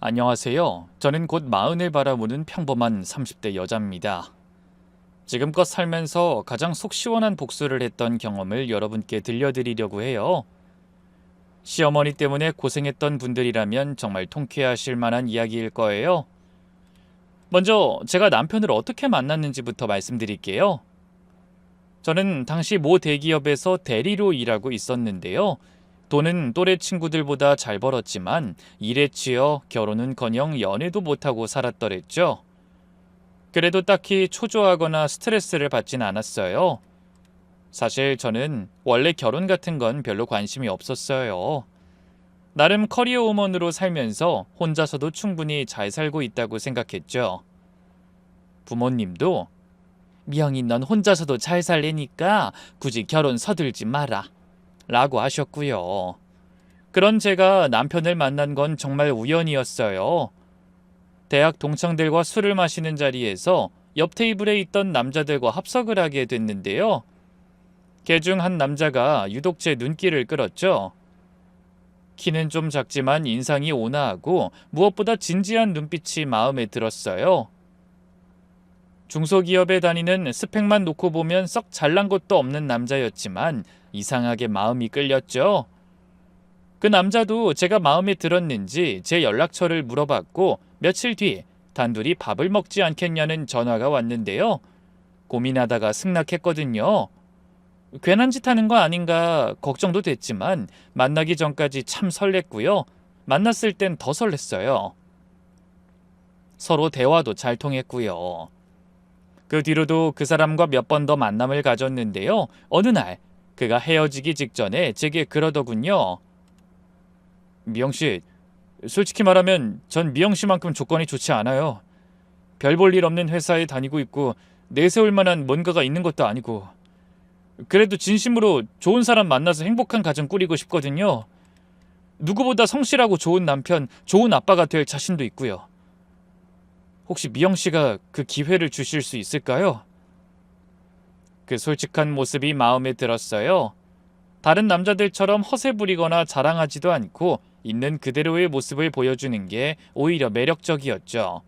안녕하세요. 저는 곧 마흔을 바라보는 평범한 30대 여자입니다. 지금껏 살면서 가장 속 시원한 복수를 했던 경험을 여러분께 들려드리려고 해요. 시어머니 때문에 고생했던 분들이라면 정말 통쾌하실 만한 이야기일 거예요. 먼저 제가 남편을 어떻게 만났는지부터 말씀드릴게요. 저는 당시 모 대기업에서 대리로 일하고 있었는데요. 돈은 또래 친구들보다 잘 벌었지만 일에 치여 결혼은커녕 연애도 못하고 살았더랬죠. 그래도 딱히 초조하거나 스트레스를 받진 않았어요. 사실 저는 원래 결혼 같은 건 별로 관심이 없었어요. 나름 커리어 우먼으로 살면서 혼자서도 충분히 잘 살고 있다고 생각했죠. 부모님도 미영이 넌 혼자서도 잘 살래니까 굳이 결혼 서둘지 마라 라고 하셨고요. 그런 제가 남편을 만난 건 정말 우연이었어요. 대학 동창들과 술을 마시는 자리에서 옆 테이블에 있던 남자들과 합석을 하게 됐는데요. 그 중 한 남자가 유독 제 눈길을 끌었죠. 키는 좀 작지만 인상이 온화하고 무엇보다 진지한 눈빛이 마음에 들었어요. 중소기업에 다니는 스펙만 놓고 보면 썩 잘난 것도 없는 남자였지만 이상하게 마음이 끌렸죠. 그 남자도 제가 마음에 들었는지 제 연락처를 물어봤고 며칠 뒤 단둘이 밥을 먹지 않겠냐는 전화가 왔는데요. 고민하다가 승낙했거든요. 괜한 짓 하는 거 아닌가 걱정도 됐지만 만나기 전까지 참 설렜고요. 만났을 땐 더 설렜어요. 서로 대화도 잘 통했고요. 그 뒤로도 그 사람과 몇 번 더 만남을 가졌는데요. 어느 날 그가 헤어지기 직전에 제게 그러더군요. 미영 씨, 솔직히 말하면 전 미영 씨만큼 조건이 좋지 않아요. 별 볼 일 없는 회사에 다니고 있고 내세울 만한 뭔가가 있는 것도 아니고 그래도 진심으로 좋은 사람 만나서 행복한 가정 꾸리고 싶거든요. 누구보다 성실하고 좋은 남편, 좋은 아빠가 될 자신도 있고요. 혹시 미영 씨가 그 기회를 주실 수 있을까요? 그 솔직한 모습이 마음에 들었어요. 다른 남자들처럼 허세 부리거나 자랑하지도 않고 있는 그대로의 모습을 보여주는 게 오히려 매력적이었죠.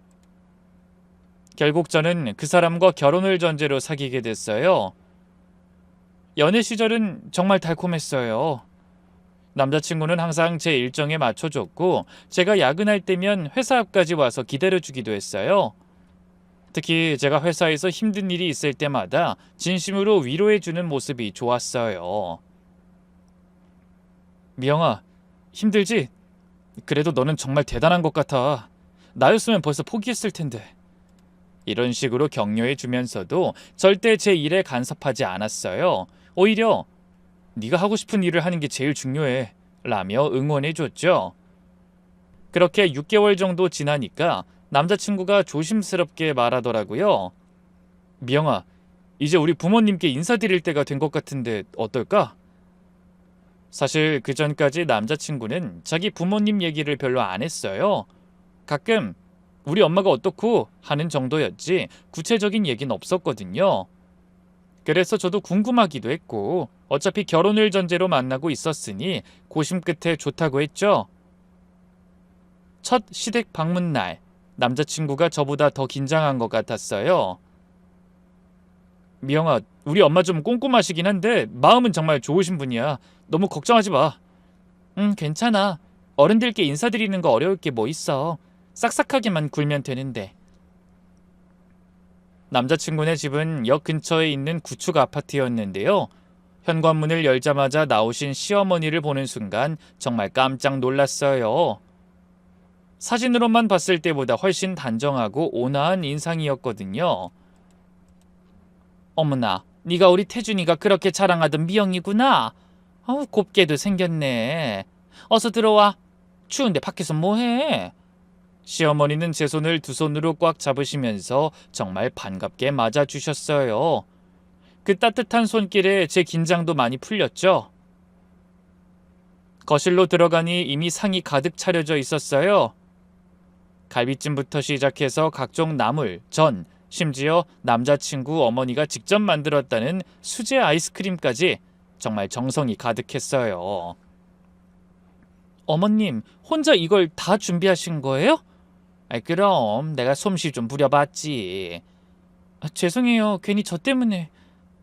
결국 저는 그 사람과 결혼을 전제로 사귀게 됐어요. 연애 시절은 정말 달콤했어요. 남자친구는 항상 제 일정에 맞춰줬고 제가 야근할 때면 회사 앞까지 와서 기다려주기도 했어요. 특히 제가 회사에서 힘든 일이 있을 때마다 진심으로 위로해주는 모습이 좋았어요. 미영아, 힘들지? 그래도 너는 정말 대단한 것 같아. 나였으면 벌써 포기했을 텐데. 이런 식으로 격려해주면서도 절대 제 일에 간섭하지 않았어요. 오히려 네가 하고 싶은 일을 하는 게 제일 중요해 라며 응원해줬죠. 그렇게 6개월 정도 지나니까 남자친구가 조심스럽게 말하더라고요. 미영아, 이제 우리 부모님께 인사드릴 때가 된 것 같은데 어떨까? 사실 그 전까지 남자친구는 자기 부모님 얘기를 별로 안 했어요. 가끔 우리 엄마가 어떻고 하는 정도였지 구체적인 얘기는 없었거든요. 그래서 저도 궁금하기도 했고 어차피 결혼을 전제로 만나고 있었으니 고심 끝에 좋다고 했죠. 첫 시댁 방문 날 남자친구가 저보다 더 긴장한 것 같았어요. 미영아, 우리 엄마 좀 꼼꼼하시긴 한데 마음은 정말 좋으신 분이야. 너무 걱정하지 마. 괜찮아. 어른들께 인사드리는 거 어려울 게 뭐 있어. 싹싹하게만 굴면 되는데. 남자친구네 집은 역 근처에 있는 구축 아파트였는데요. 현관문을 열자마자 나오신 시어머니를 보는 순간 정말 깜짝 놀랐어요. 사진으로만 봤을 때보다 훨씬 단정하고 온화한 인상이었거든요. 어머나, 네가 우리 태준이가 그렇게 자랑하던 미영이구나. 곱게도 생겼네. 어서 들어와. 추운데 밖에서 뭐해? 시어머니는 제 손을 두 손으로 꽉 잡으시면서 정말 반갑게 맞아주셨어요. 그 따뜻한 손길에 제 긴장도 많이 풀렸죠. 거실로 들어가니 이미 상이 가득 차려져 있었어요. 갈비찜부터 시작해서 각종 나물, 전, 심지어 남자친구 어머니가 직접 만들었다는 수제 아이스크림까지 정말 정성이 가득했어요. 어머님, 혼자 이걸 다 준비하신 거예요? 그럼 내가 솜씨 좀 부려봤지. 죄송해요. 괜히 저 때문에.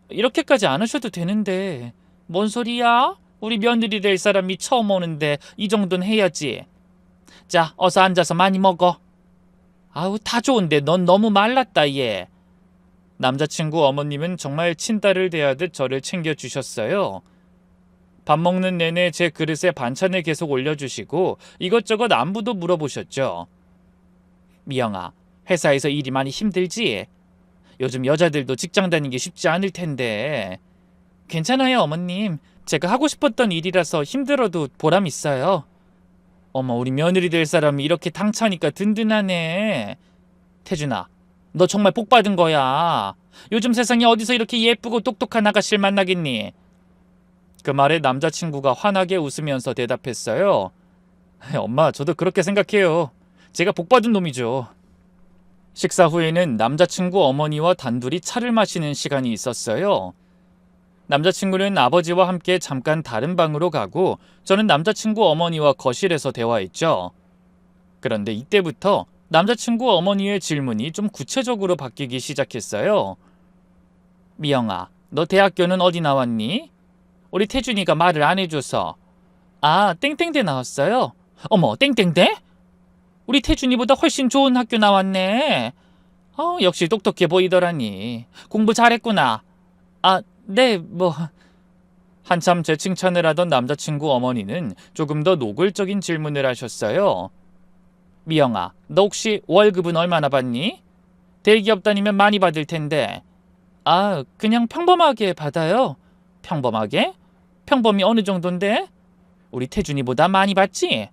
이렇게까지 안 하셔도 되는데. 뭔 소리야? 우리 며느리 될 사람이 처음 오는데 이 정도는 해야지. 자, 어서 앉아서 많이 먹어. 아우, 다 좋은데 넌 너무 말랐다, 얘. 남자친구 어머님은 정말 친딸을 대하듯 저를 챙겨주셨어요. 밥 먹는 내내 제 그릇에 반찬을 계속 올려주시고 이것저것 안부도 물어보셨죠. 미영아, 회사에서 일이 많이 힘들지? 요즘 여자들도 직장 다니기 쉽지 않을 텐데. 괜찮아요, 어머님. 제가 하고 싶었던 일이라서 힘들어도 보람 있어요. 어머, 우리 며느리 될 사람이 이렇게 당차니까 든든하네. 태준아, 너 정말 복 받은 거야. 요즘 세상에 어디서 이렇게 예쁘고 똑똑한 아가씨를 만나겠니? 그 말에 남자친구가 환하게 웃으면서 대답했어요. 엄마, 저도 그렇게 생각해요. 제가 복 받은 놈이죠. 식사 후에는 남자친구 어머니와 단둘이 차를 마시는 시간이 있었어요. 남자친구는 아버지와 함께 잠깐 다른 방으로 가고 저는 남자친구 어머니와 거실에서 대화했죠. 그런데 이때부터 남자친구 어머니의 질문이 좀 구체적으로 바뀌기 시작했어요. 미영아, 너 대학교는 어디 나왔니? 우리 태준이가 말을 안 해줘서. 아, 땡땡대 나왔어요? 어머, 땡땡대? 우리 태준이보다 훨씬 좋은 학교 나왔네. 역시 똑똑해 보이더라니. 공부 잘했구나. 아, 네, 뭐. 한참 제 칭찬을 하던 남자친구 어머니는 조금 더 노골적인 질문을 하셨어요. 미영아, 너 혹시 월급은 얼마나 받니? 대기업 다니면 많이 받을 텐데. 아, 그냥 평범하게 받아요. 평범하게? 평범이 어느 정도인데? 우리 태준이보다 많이 받지?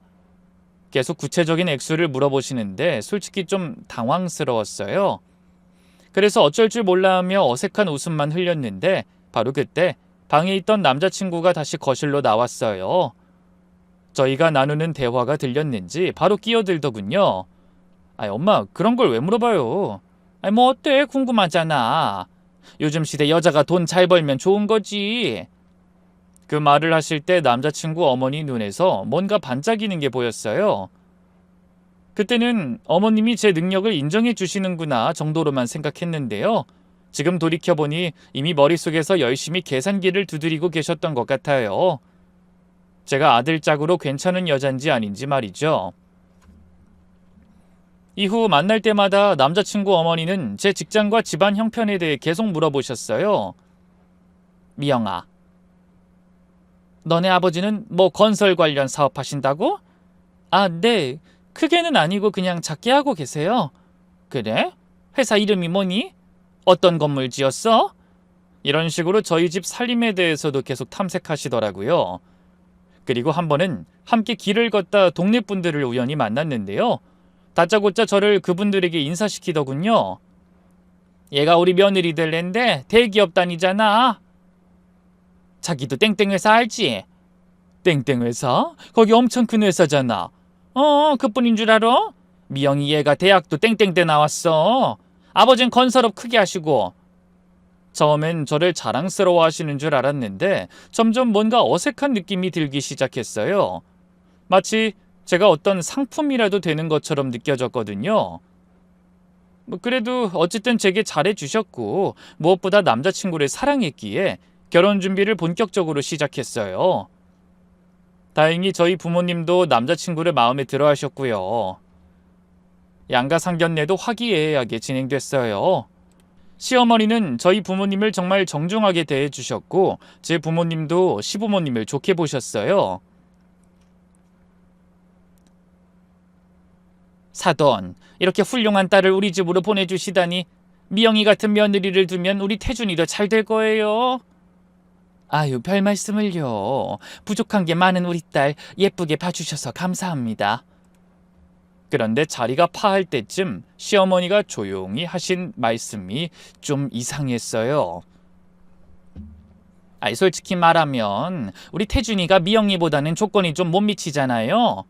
계속 구체적인 액수를 물어보시는데 솔직히 좀 당황스러웠어요. 그래서 어쩔 줄 몰라 하며 어색한 웃음만 흘렸는데 바로 그때 방에 있던 남자친구가 다시 거실로 나왔어요. 저희가 나누는 대화가 들렸는지 바로 끼어들더군요. 엄마, 그런 걸 왜 물어봐요? 뭐 어때? 궁금하잖아. 요즘 시대 여자가 돈 잘 벌면 좋은 거지. 그 말을 하실 때 남자친구 어머니 눈에서 뭔가 반짝이는 게 보였어요. 그때는 어머님이 제 능력을 인정해 주시는구나 정도로만 생각했는데요. 지금 돌이켜보니 이미 머릿속에서 열심히 계산기를 두드리고 계셨던 것 같아요. 제가 아들짝으로 괜찮은 여잔지 아닌지 말이죠. 이후 만날 때마다 남자친구 어머니는 제 직장과 집안 형편에 대해 계속 물어보셨어요. 미영아, 너네 아버지는 뭐 건설 관련 사업 하신다고? 아, 네. 크게는 아니고 그냥 작게 하고 계세요. 그래? 회사 이름이 뭐니? 어떤 건물 지었어? 이런 식으로 저희 집 살림에 대해서도 계속 탐색하시더라고요. 그리고 한 번은 함께 길을 걷다 동네 분들을 우연히 만났는데요. 다짜고짜 저를 그분들에게 인사시키더군요. 얘가 우리 며느리 될 앤데 대기업 다니잖아. 자기도 땡땡 회사 알지? 땡땡 회사? 거기 엄청 큰 회사잖아. 그뿐인 줄 알아? 미영이 얘가 대학도 땡땡대 나왔어. 아버진 건설업 크게 하시고. 처음엔 저를 자랑스러워 하시는 줄 알았는데 점점 뭔가 어색한 느낌이 들기 시작했어요. 마치 제가 어떤 상품이라도 되는 것처럼 느껴졌거든요. 그래도 어쨌든 제게 잘해주셨고 무엇보다 남자친구를 사랑했기에 결혼 준비를 본격적으로 시작했어요. 다행히 저희 부모님도 남자친구를 마음에 들어 하셨고요. 양가 상견례도 화기애애하게 진행됐어요. 시어머니는 저희 부모님을 정말 정중하게 대해주셨고 제 부모님도 시부모님을 좋게 보셨어요. 사돈, 이렇게 훌륭한 딸을 우리 집으로 보내주시다니 미영이 같은 며느리를 두면 우리 태준이도 잘 될 거예요. 아유, 별 말씀을요. 부족한 게 많은 우리 딸 예쁘게 봐주셔서 감사합니다. 그런데 자리가 파할 때쯤 시어머니가 조용히 하신 말씀이 좀 이상했어요. 솔직히 말하면 우리 태준이가 미영이보다는 조건이 좀 못 미치잖아요.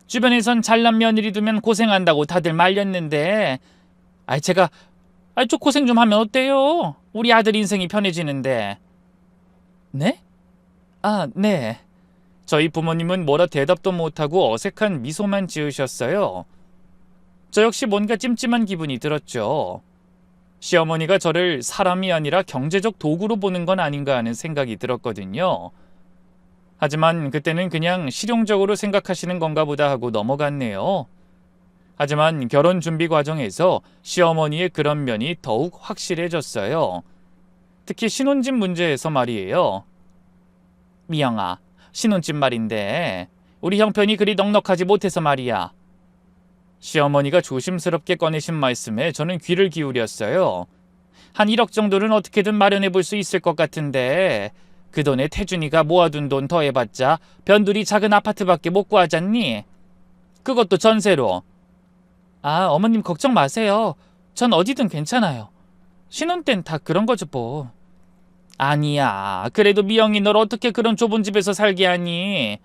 주변에선 잘난 며느리 두면 고생한다고 다들 말렸는데 제가 좀 고생 좀 하면 어때요? 우리 아들 인생이 편해지는데. 네? 네. 저희 부모님은 뭐라 대답도 못하고 어색한 미소만 지으셨어요. 저 역시 뭔가 찜찜한 기분이 들었죠. 시어머니가 저를 사람이 아니라 경제적 도구로 보는 건 아닌가 하는 생각이 들었거든요. 하지만 그때는 그냥 실용적으로 생각하시는 건가 보다 하고 넘어갔네요. 하지만 결혼 준비 과정에서 시어머니의 그런 면이 더욱 확실해졌어요. 특히 신혼집 문제에서 말이에요. 미영아, 신혼집 말인데 우리 형편이 그리 넉넉하지 못해서 말이야. 시어머니가 조심스럽게 꺼내신 말씀에 저는 귀를 기울였어요. 한 1억 정도는 어떻게든 마련해 볼 수 있을 것 같은데 그 돈에 태준이가 모아둔 돈 더해봤자 변두리 작은 아파트밖에 못 구하잖니? 그것도 전세로. 아, 어머님 걱정 마세요. 전 어디든 괜찮아요. 신혼 땐 다 그런 거죠 뭐. 아니야. 그래도 미영이 널 어떻게 그런 좁은 집에서 살게 하니?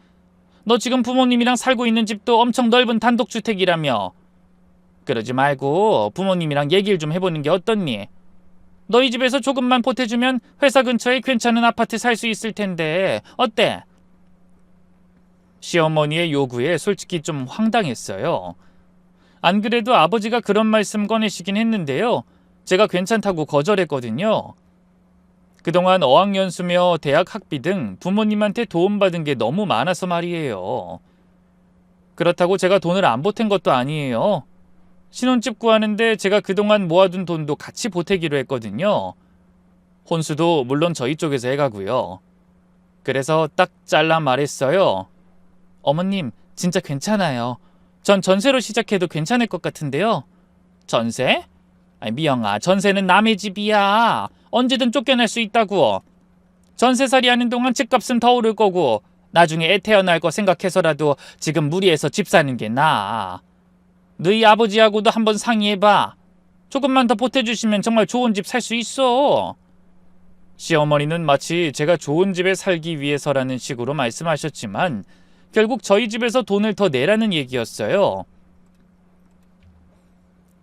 너 지금 부모님이랑 살고 있는 집도 엄청 넓은 단독주택이라며. 그러지 말고 부모님이랑 얘기를 좀 해보는 게 어떻니? 너희 집에서 조금만 보태주면 회사 근처에 괜찮은 아파트 살 수 있을 텐데 어때? 시어머니의 요구에 솔직히 좀 황당했어요. 안 그래도 아버지가 그런 말씀 꺼내시긴 했는데요. 제가 괜찮다고 거절했거든요. 그동안 어학연수며 대학 학비 등 부모님한테 도움받은 게 너무 많아서 말이에요. 그렇다고 제가 돈을 안 보탠 것도 아니에요. 신혼집 구하는데 제가 그동안 모아둔 돈도 같이 보태기로 했거든요. 혼수도 물론 저희 쪽에서 해가고요. 그래서 딱 잘라 말했어요. 어머님, 진짜 괜찮아요. 전 전세로 시작해도 괜찮을 것 같은데요. 전세? 아니, 미영아, 전세는 남의 집이야. 언제든 쫓겨날 수 있다고. 전세살이 하는 동안 집값은 더 오를 거고 나중에 애 태어날 거 생각해서라도 지금 무리해서 집 사는 게 나아. 너희 아버지하고도 한번 상의해봐. 조금만 더 보태주시면 정말 좋은 집 살 수 있어. 시어머니는 마치 제가 좋은 집에 살기 위해서라는 식으로 말씀하셨지만 결국 저희 집에서 돈을 더 내라는 얘기였어요.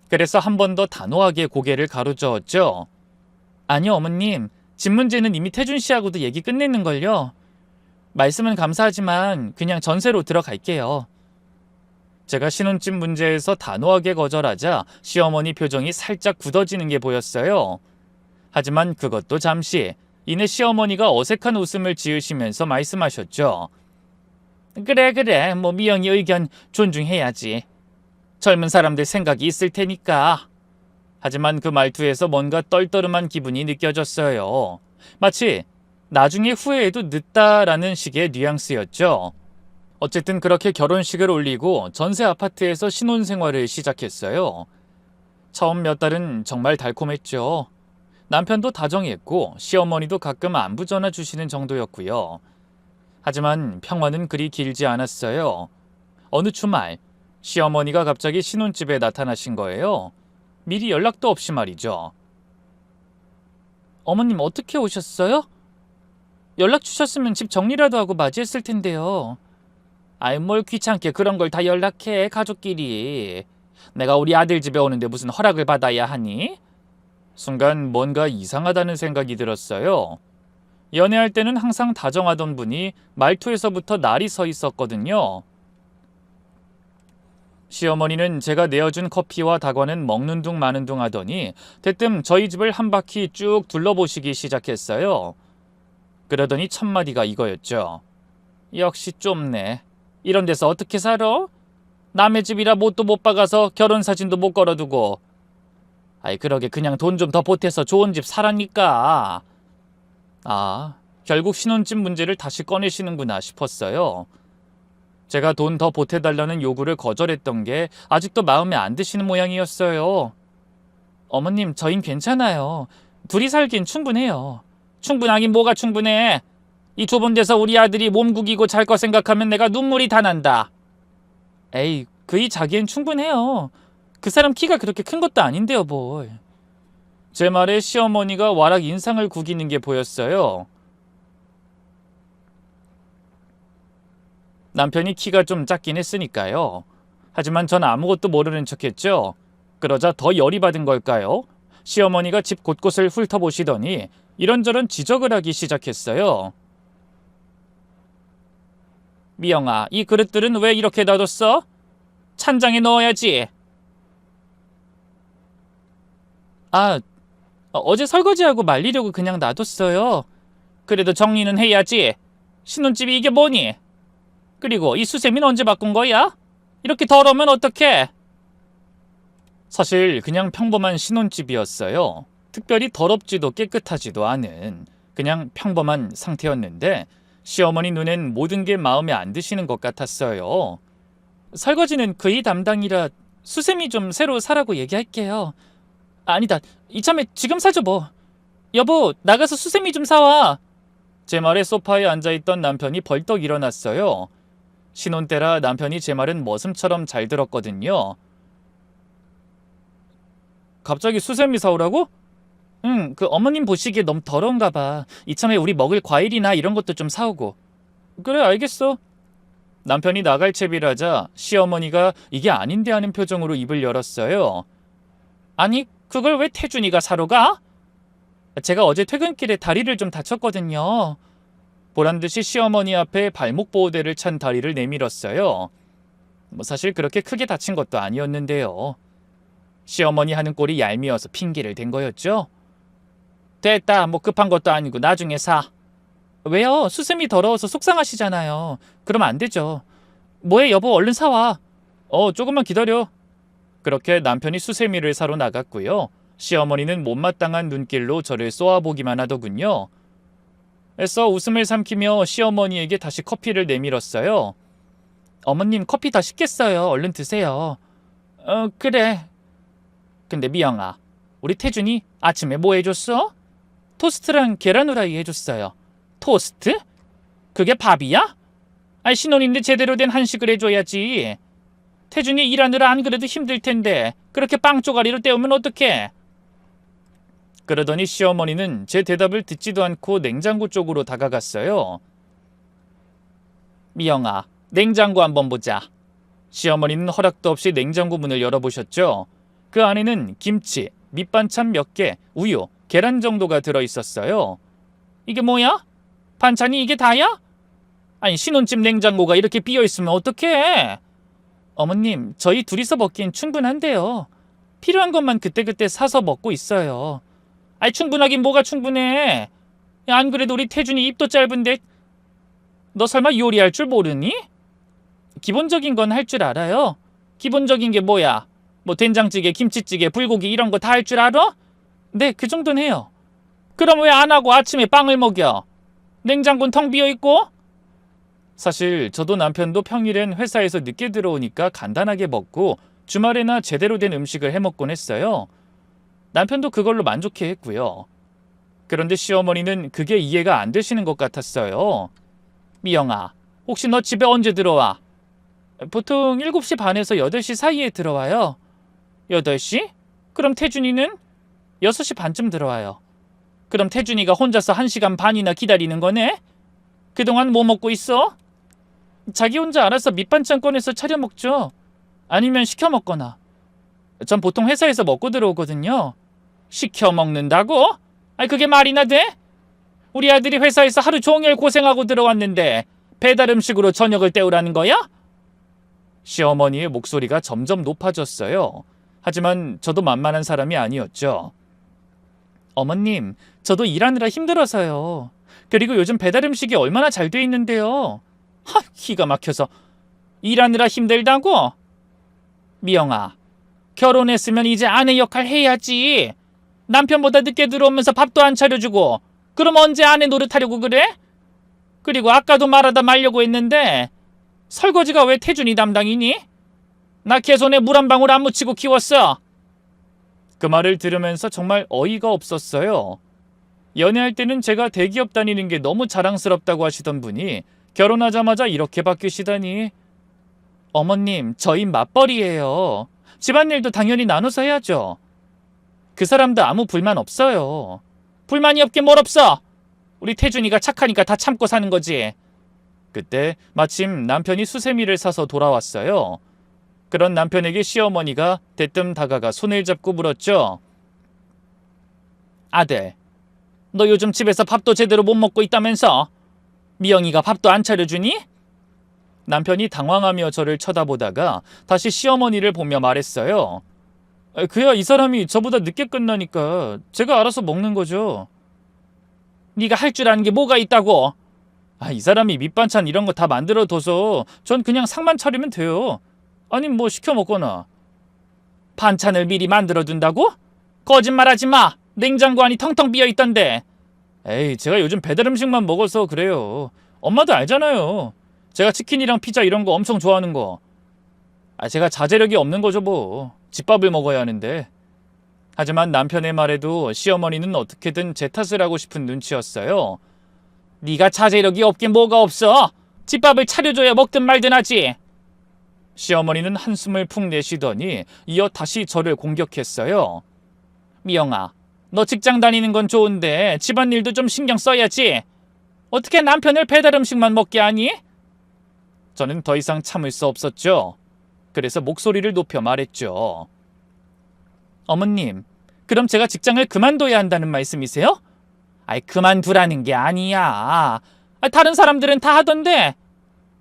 그래서 한 번 더 단호하게 고개를 가로저었죠. 아니요, 어머님. 집 문제는 이미 태준 씨하고도 얘기 끝냈는걸요. 말씀은 감사하지만 그냥 전세로 들어갈게요. 제가 신혼집 문제에서 단호하게 거절하자 시어머니 표정이 살짝 굳어지는 게 보였어요. 하지만 그것도 잠시. 이내 시어머니가 어색한 웃음을 지으시면서 말씀하셨죠. 그래, 뭐 미영이 의견 존중해야지. 젊은 사람들 생각이 있을 테니까. 하지만 그 말투에서 뭔가 떨떠름한 기분이 느껴졌어요. 마치 나중에 후회해도 늦다라는 식의 뉘앙스였죠. 어쨌든 그렇게 결혼식을 올리고 전세 아파트에서 신혼생활을 시작했어요. 처음 몇 달은 정말 달콤했죠. 남편도 다정했고 시어머니도 가끔 안부 전화 주시는 정도였고요. 하지만 평화는 그리 길지 않았어요. 어느 주말 시어머니가 갑자기 신혼집에 나타나신 거예요. 미리 연락도 없이 말이죠. 어머님 어떻게 오셨어요? 연락 주셨으면 집 정리라도 하고 맞이했을 텐데요. 아이 뭘 귀찮게 그런 걸 다 연락해 가족끼리. 내가 우리 아들 집에 오는데 무슨 허락을 받아야 하니? 순간 뭔가 이상하다는 생각이 들었어요. 연애할 때는 항상 다정하던 분이 말투에서부터 날이 서 있었거든요. 시어머니는 제가 내어준 커피와 다과는 먹는 둥 마는 둥 하더니 대뜸 저희 집을 한 바퀴 쭉 둘러보시기 시작했어요. 그러더니 첫마디가 이거였죠. 역시 좁네. 이런 데서 어떻게 살아? 남의 집이라 못도 못 박아서 결혼사진도 못 걸어두고. 아이 그러게 그냥 돈 좀 더 보태서 좋은 집 사라니까. 아, 결국 신혼집 문제를 다시 꺼내시는구나 싶었어요. 제가 돈 더 보태달라는 요구를 거절했던 게 아직도 마음에 안 드시는 모양이었어요. 어머님, 저흰 괜찮아요. 둘이 살긴 충분해요. 충분하긴 뭐가 충분해. 이 좁은 데서 우리 아들이 몸 구기고 잘 거 생각하면 내가 눈물이 다 난다. 에이, 그이 자기엔 충분해요. 그 사람 키가 그렇게 큰 것도 아닌데요, 뭘. 제 말에 시어머니가 와락 인상을 구기는 게 보였어요. 남편이 키가 좀 작긴 했으니까요. 하지만 전 아무것도 모르는 척했죠. 그러자 더 열이 받은 걸까요? 시어머니가 집 곳곳을 훑어보시더니 이런저런 지적을 하기 시작했어요. 미영아, 이 그릇들은 왜 이렇게 놔뒀어? 찬장에 넣어야지. 아, 어제 설거지하고 말리려고 그냥 놔뒀어요. 그래도 정리는 해야지. 신혼집이 이게 뭐니? 그리고 이 수세미는 언제 바꾼 거야? 이렇게 더러우면 어떡해? 사실 그냥 평범한 신혼집이었어요. 특별히 더럽지도 깨끗하지도 않은 그냥 평범한 상태였는데 시어머니 눈엔 모든 게 마음에 안 드시는 것 같았어요. 설거지는 그이 담당이라 수세미 좀 새로 사라고 얘기할게요. 아니다, 이참에 지금 사줘 뭐. 여보, 나가서 수세미 좀 사와. 제 말에 소파에 앉아있던 남편이 벌떡 일어났어요. 신혼 때라 남편이 제 말은 머슴처럼 잘 들었거든요. 갑자기 수세미 사오라고? 응, 그 어머님 보시기에 너무 더러운가 봐. 이참에 우리 먹을 과일이나 이런 것도 좀 사오고. 그래, 알겠어. 남편이 나갈 채비를 하자 시어머니가 이게 아닌데 하는 표정으로 입을 열었어요. 아니, 그걸 왜 태준이가 사러 가? 제가 어제 퇴근길에 다리를 좀 다쳤거든요. 보란듯이 시어머니 앞에 발목 보호대를 찬 다리를 내밀었어요. 사실 그렇게 크게 다친 것도 아니었는데요. 시어머니 하는 꼴이 얄미워서 핑계를 댄 거였죠. 됐다, 뭐 급한 것도 아니고 나중에 사. 왜요? 수세미 더러워서 속상하시잖아요. 그럼 안 되죠. 뭐해 여보, 얼른 사와. 조금만 기다려. 그렇게 남편이 수세미를 사러 나갔고요. 시어머니는 못마땅한 눈길로 저를 쏘아보기만 하더군요. 애써 웃음을 삼키며 시어머니에게 다시 커피를 내밀었어요. 어머님, 커피 다 식겠어요. 얼른 드세요. 그래. 근데 미영아, 우리 태준이 아침에 뭐 해줬어? 토스트랑 계란 후라이 해줬어요. 토스트? 그게 밥이야? 아이, 신혼인데 제대로 된 한식을 해줘야지. 태준이 일하느라 안 그래도 힘들 텐데 그렇게 빵 쪼가리로 때우면 어떡해? 그러더니 시어머니는 제 대답을 듣지도 않고 냉장고 쪽으로 다가갔어요. 미영아, 냉장고 한번 보자. 시어머니는 허락도 없이 냉장고 문을 열어보셨죠. 그 안에는 김치, 밑반찬 몇 개, 우유, 계란 정도가 들어있었어요. 이게 뭐야? 반찬이 이게 다야? 아니, 신혼집 냉장고가 이렇게 비어있으면 어떡해? 어머님, 저희 둘이서 먹기엔 충분한데요. 필요한 것만 그때그때 사서 먹고 있어요. 아니, 충분하긴 뭐가 충분해. 안 그래도 우리 태준이 입도 짧은데. 너 설마 요리할 줄 모르니? 기본적인 건 할 줄 알아요. 기본적인 게 뭐야? 뭐 된장찌개, 김치찌개, 불고기 이런 거 다 할 줄 알아? 네, 그 정도는 해요. 그럼 왜 안 하고 아침에 빵을 먹여? 냉장고는 텅 비어있고? 사실 저도 남편도 평일엔 회사에서 늦게 들어오니까 간단하게 먹고 주말에나 제대로 된 음식을 해먹곤 했어요. 남편도 그걸로 만족해 했고요. 그런데 시어머니는 그게 이해가 안 되시는 것 같았어요. 미영아, 혹시 너 집에 언제 들어와? 보통 7시 반에서 8시 사이에 들어와요. 8시? 그럼 태준이는? 6시 반쯤 들어와요. 그럼 태준이가 혼자서 1시간 반이나 기다리는 거네? 그동안 뭐 먹고 있어? 자기 혼자 알아서 밑반찬 꺼내서 차려 먹죠. 아니면 시켜 먹거나. 전 보통 회사에서 먹고 들어오거든요. 시켜 먹는다고? 아니, 그게 말이나 돼? 우리 아들이 회사에서 하루 종일 고생하고 들어왔는데 배달 음식으로 저녁을 때우라는 거야? 시어머니의 목소리가 점점 높아졌어요. 하지만 저도 만만한 사람이 아니었죠. 어머님, 저도 일하느라 힘들어서요. 그리고 요즘 배달 음식이 얼마나 잘 돼 있는데요. 기가 막혀서. 일하느라 힘들다고? 미영아, 결혼했으면 이제 아내 역할 해야지. 남편보다 늦게 들어오면서 밥도 안 차려주고 그럼 언제 아내 노릇하려고 그래? 그리고 아까도 말하다 말려고 했는데 설거지가 왜 태준이 담당이니? 나 개손에 물 한 방울 안 묻히고 키웠어. 그 말을 들으면서 정말 어이가 없었어요. 연애할 때는 제가 대기업 다니는 게 너무 자랑스럽다고 하시던 분이 결혼하자마자 이렇게 바뀌시다니. 어머님, 저희 맞벌이에요. 집안일도 당연히 나눠서 해야죠. 그 사람도 아무 불만 없어요. 불만이 없게 뭘 없어? 우리 태준이가 착하니까 다 참고 사는 거지. 그때 마침 남편이 수세미를 사서 돌아왔어요. 그런 남편에게 시어머니가 대뜸 다가가 손을 잡고 물었죠. 아들, 너 요즘 집에서 밥도 제대로 못 먹고 있다면서? 미영이가 밥도 안 차려주니? 남편이 당황하며 저를 쳐다보다가 다시 시어머니를 보며 말했어요. 그야 이 사람이 저보다 늦게 끝나니까 제가 알아서 먹는 거죠. 네가 할 줄 아는 게 뭐가 있다고? 이 사람이 밑반찬 이런 거 다 만들어둬서 전 그냥 상만 차리면 돼요. 아니 뭐 시켜 먹거나. 반찬을 미리 만들어둔다고? 거짓말하지 마. 냉장고 안이 텅텅 비어있던데. 에이, 제가 요즘 배달 음식만 먹어서 그래요. 엄마도 알잖아요. 제가 치킨이랑 피자 이런 거 엄청 좋아하는 거. 제가 자제력이 없는 거죠 뭐. 집밥을 먹어야 하는데. 하지만 남편의 말에도 시어머니는 어떻게든 제 탓을 하고 싶은 눈치였어요. 네가 자제력이 없긴 뭐가 없어. 집밥을 차려줘야 먹든 말든 하지. 시어머니는 한숨을 푹 내쉬더니 이어 다시 저를 공격했어요. 미영아, 너 직장 다니는 건 좋은데 집안일도 좀 신경 써야지. 어떻게 남편을 배달 음식만 먹게 하니? 저는 더 이상 참을 수 없었죠. 그래서 목소리를 높여 말했죠. 어머님, 그럼 제가 직장을 그만둬야 한다는 말씀이세요? 그만두라는 게 아니야. 다른 사람들은 다 하던데.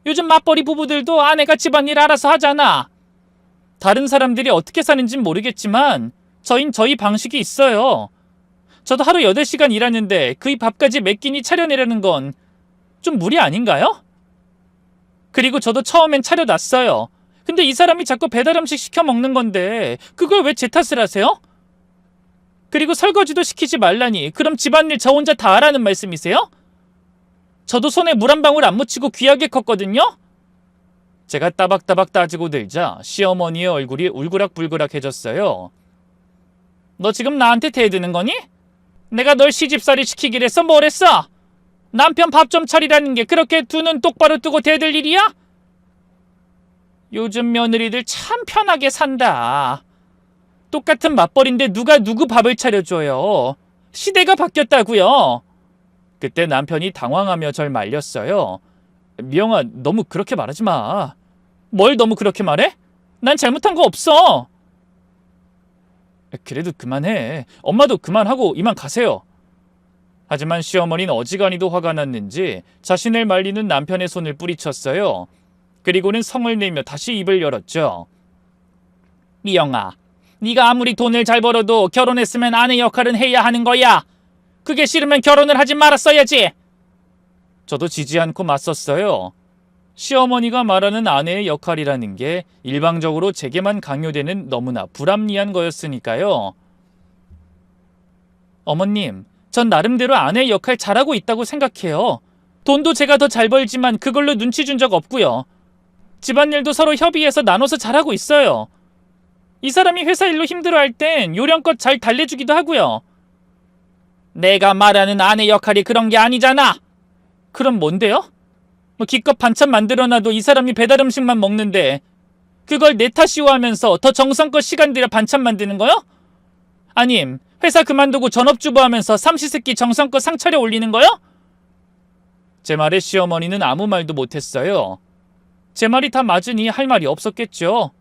요즘 맞벌이 부부들도 아내가 집안일 알아서 하잖아. 다른 사람들이 어떻게 사는진 모르겠지만 저흰 저희 방식이 있어요. 저도 하루 8시간 일하는데 그이 밥까지 몇 끼니 차려내려는 건 좀 무리 아닌가요? 그리고 저도 처음엔 차려놨어요. 근데 이 사람이 자꾸 배달 음식 시켜 먹는 건데 그걸 왜 제 탓을 하세요? 그리고 설거지도 시키지 말라니 그럼 집안일 저 혼자 다 하라는 말씀이세요? 저도 손에 물 한 방울 안 묻히고 귀하게 컸거든요? 제가 따박따박 따지고 들자 시어머니의 얼굴이 울그락불그락해졌어요. 너 지금 나한테 대드는 거니? 내가 널 시집살이 시키기로 해서 뭘 했어? 남편 밥 좀 차리라는 게 그렇게 두 눈 똑바로 뜨고 대들 일이야? 요즘 며느리들 참 편하게 산다. 똑같은 맞벌인데 누가 누구 밥을 차려줘요. 시대가 바뀌었다고요. 그때 남편이 당황하며 절 말렸어요. 미영아, 너무 그렇게 말하지 마. 뭘 너무 그렇게 말해? 난 잘못한 거 없어. 그래도 그만해. 엄마도 그만하고 이만 가세요. 하지만 시어머니는 어지간히도 화가 났는지 자신을 말리는 남편의 손을 뿌리쳤어요. 그리고는 성을 내며 다시 입을 열었죠. 미영아, 네가 아무리 돈을 잘 벌어도 결혼했으면 아내 역할은 해야 하는 거야. 그게 싫으면 결혼을 하지 말았어야지. 저도 지지 않고 맞섰어요. 시어머니가 말하는 아내의 역할이라는 게 일방적으로 제게만 강요되는 너무나 불합리한 거였으니까요. 어머님, 전 나름대로 아내의 역할 잘하고 있다고 생각해요. 돈도 제가 더 잘 벌지만 그걸로 눈치 준 적 없고요. 집안일도 서로 협의해서 나눠서 잘하고 있어요. 이 사람이 회사 일로 힘들어할 땐 요령껏 잘 달래주기도 하고요. 내가 말하는 아내 역할이 그런 게 아니잖아. 그럼 뭔데요? 기껏 반찬 만들어놔도 이 사람이 배달 음식만 먹는데 그걸 내 탓이오 하면서 더 정성껏 시간 들여 반찬 만드는 거요? 아님 회사 그만두고 전업주부 하면서 삼시세끼 정성껏 상 차려 올리는 거요? 제 말에 시어머니는 아무 말도 못했어요. 제 말이 다 맞으니 할 말이 없었겠죠.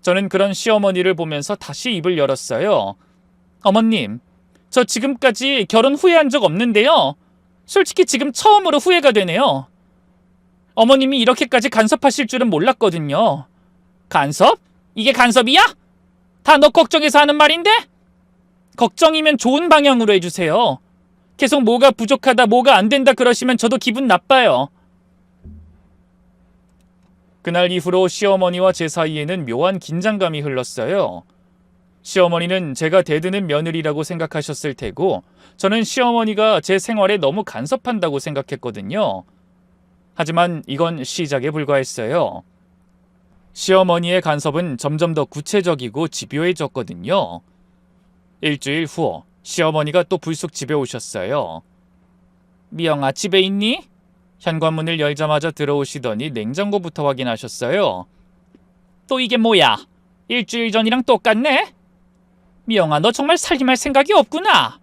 저는 그런 시어머니를 보면서 다시 입을 열었어요. 어머님, 저 지금까지 결혼 후회한 적 없는데요. 솔직히 지금 처음으로 후회가 되네요. 어머님이 이렇게까지 간섭하실 줄은 몰랐거든요. 간섭? 이게 간섭이야? 다 너 걱정해서 하는 말인데? 걱정이면 좋은 방향으로 해주세요. 계속 뭐가 부족하다 뭐가 안 된다 그러시면 저도 기분 나빠요. 그날 이후로 시어머니와 제 사이에는 묘한 긴장감이 흘렀어요. 시어머니는 제가 대드는 며느리라고 생각하셨을 테고 저는 시어머니가 제 생활에 너무 간섭한다고 생각했거든요. 하지만 이건 시작에 불과했어요. 시어머니의 간섭은 점점 더 구체적이고 집요해졌거든요. 일주일 후 시어머니가 또 불쑥 집에 오셨어요. 미영아, 집에 있니? 현관문을 열자마자 들어오시더니 냉장고부터 확인하셨어요. 또 이게 뭐야? 일주일 전이랑 똑같네? 미영아, 너 정말 살림할 생각이 없구나.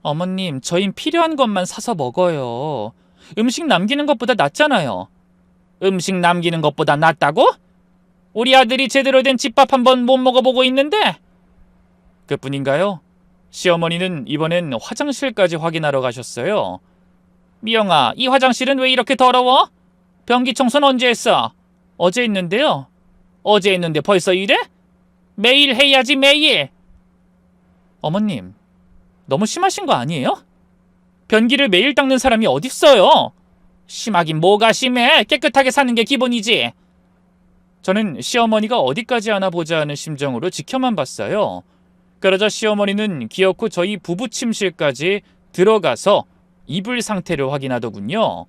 어머님, 저흰 필요한 것만 사서 먹어요. 음식 남기는 것보다 낫잖아요. 음식 남기는 것보다 낫다고? 우리 아들이 제대로 된 집밥 한 번 못 먹어보고 있는데? 그뿐인가요? 시어머니는 이번엔 화장실까지 확인하러 가셨어요. 미영아, 이 화장실은 왜 이렇게 더러워? 변기 청소는 언제 했어? 어제 했는데요. 어제 했는데 벌써 이래? 매일 해야지 매일. 어머님, 너무 심하신 거 아니에요? 변기를 매일 닦는 사람이 어딨어요? 심하긴 뭐가 심해? 깨끗하게 사는 게 기본이지. 저는 시어머니가 어디까지 하나 보자 하는 심정으로 지켜만 봤어요. 그러자 시어머니는 기어코 저희 부부 침실까지 들어가서 이불 상태를 확인하더군요.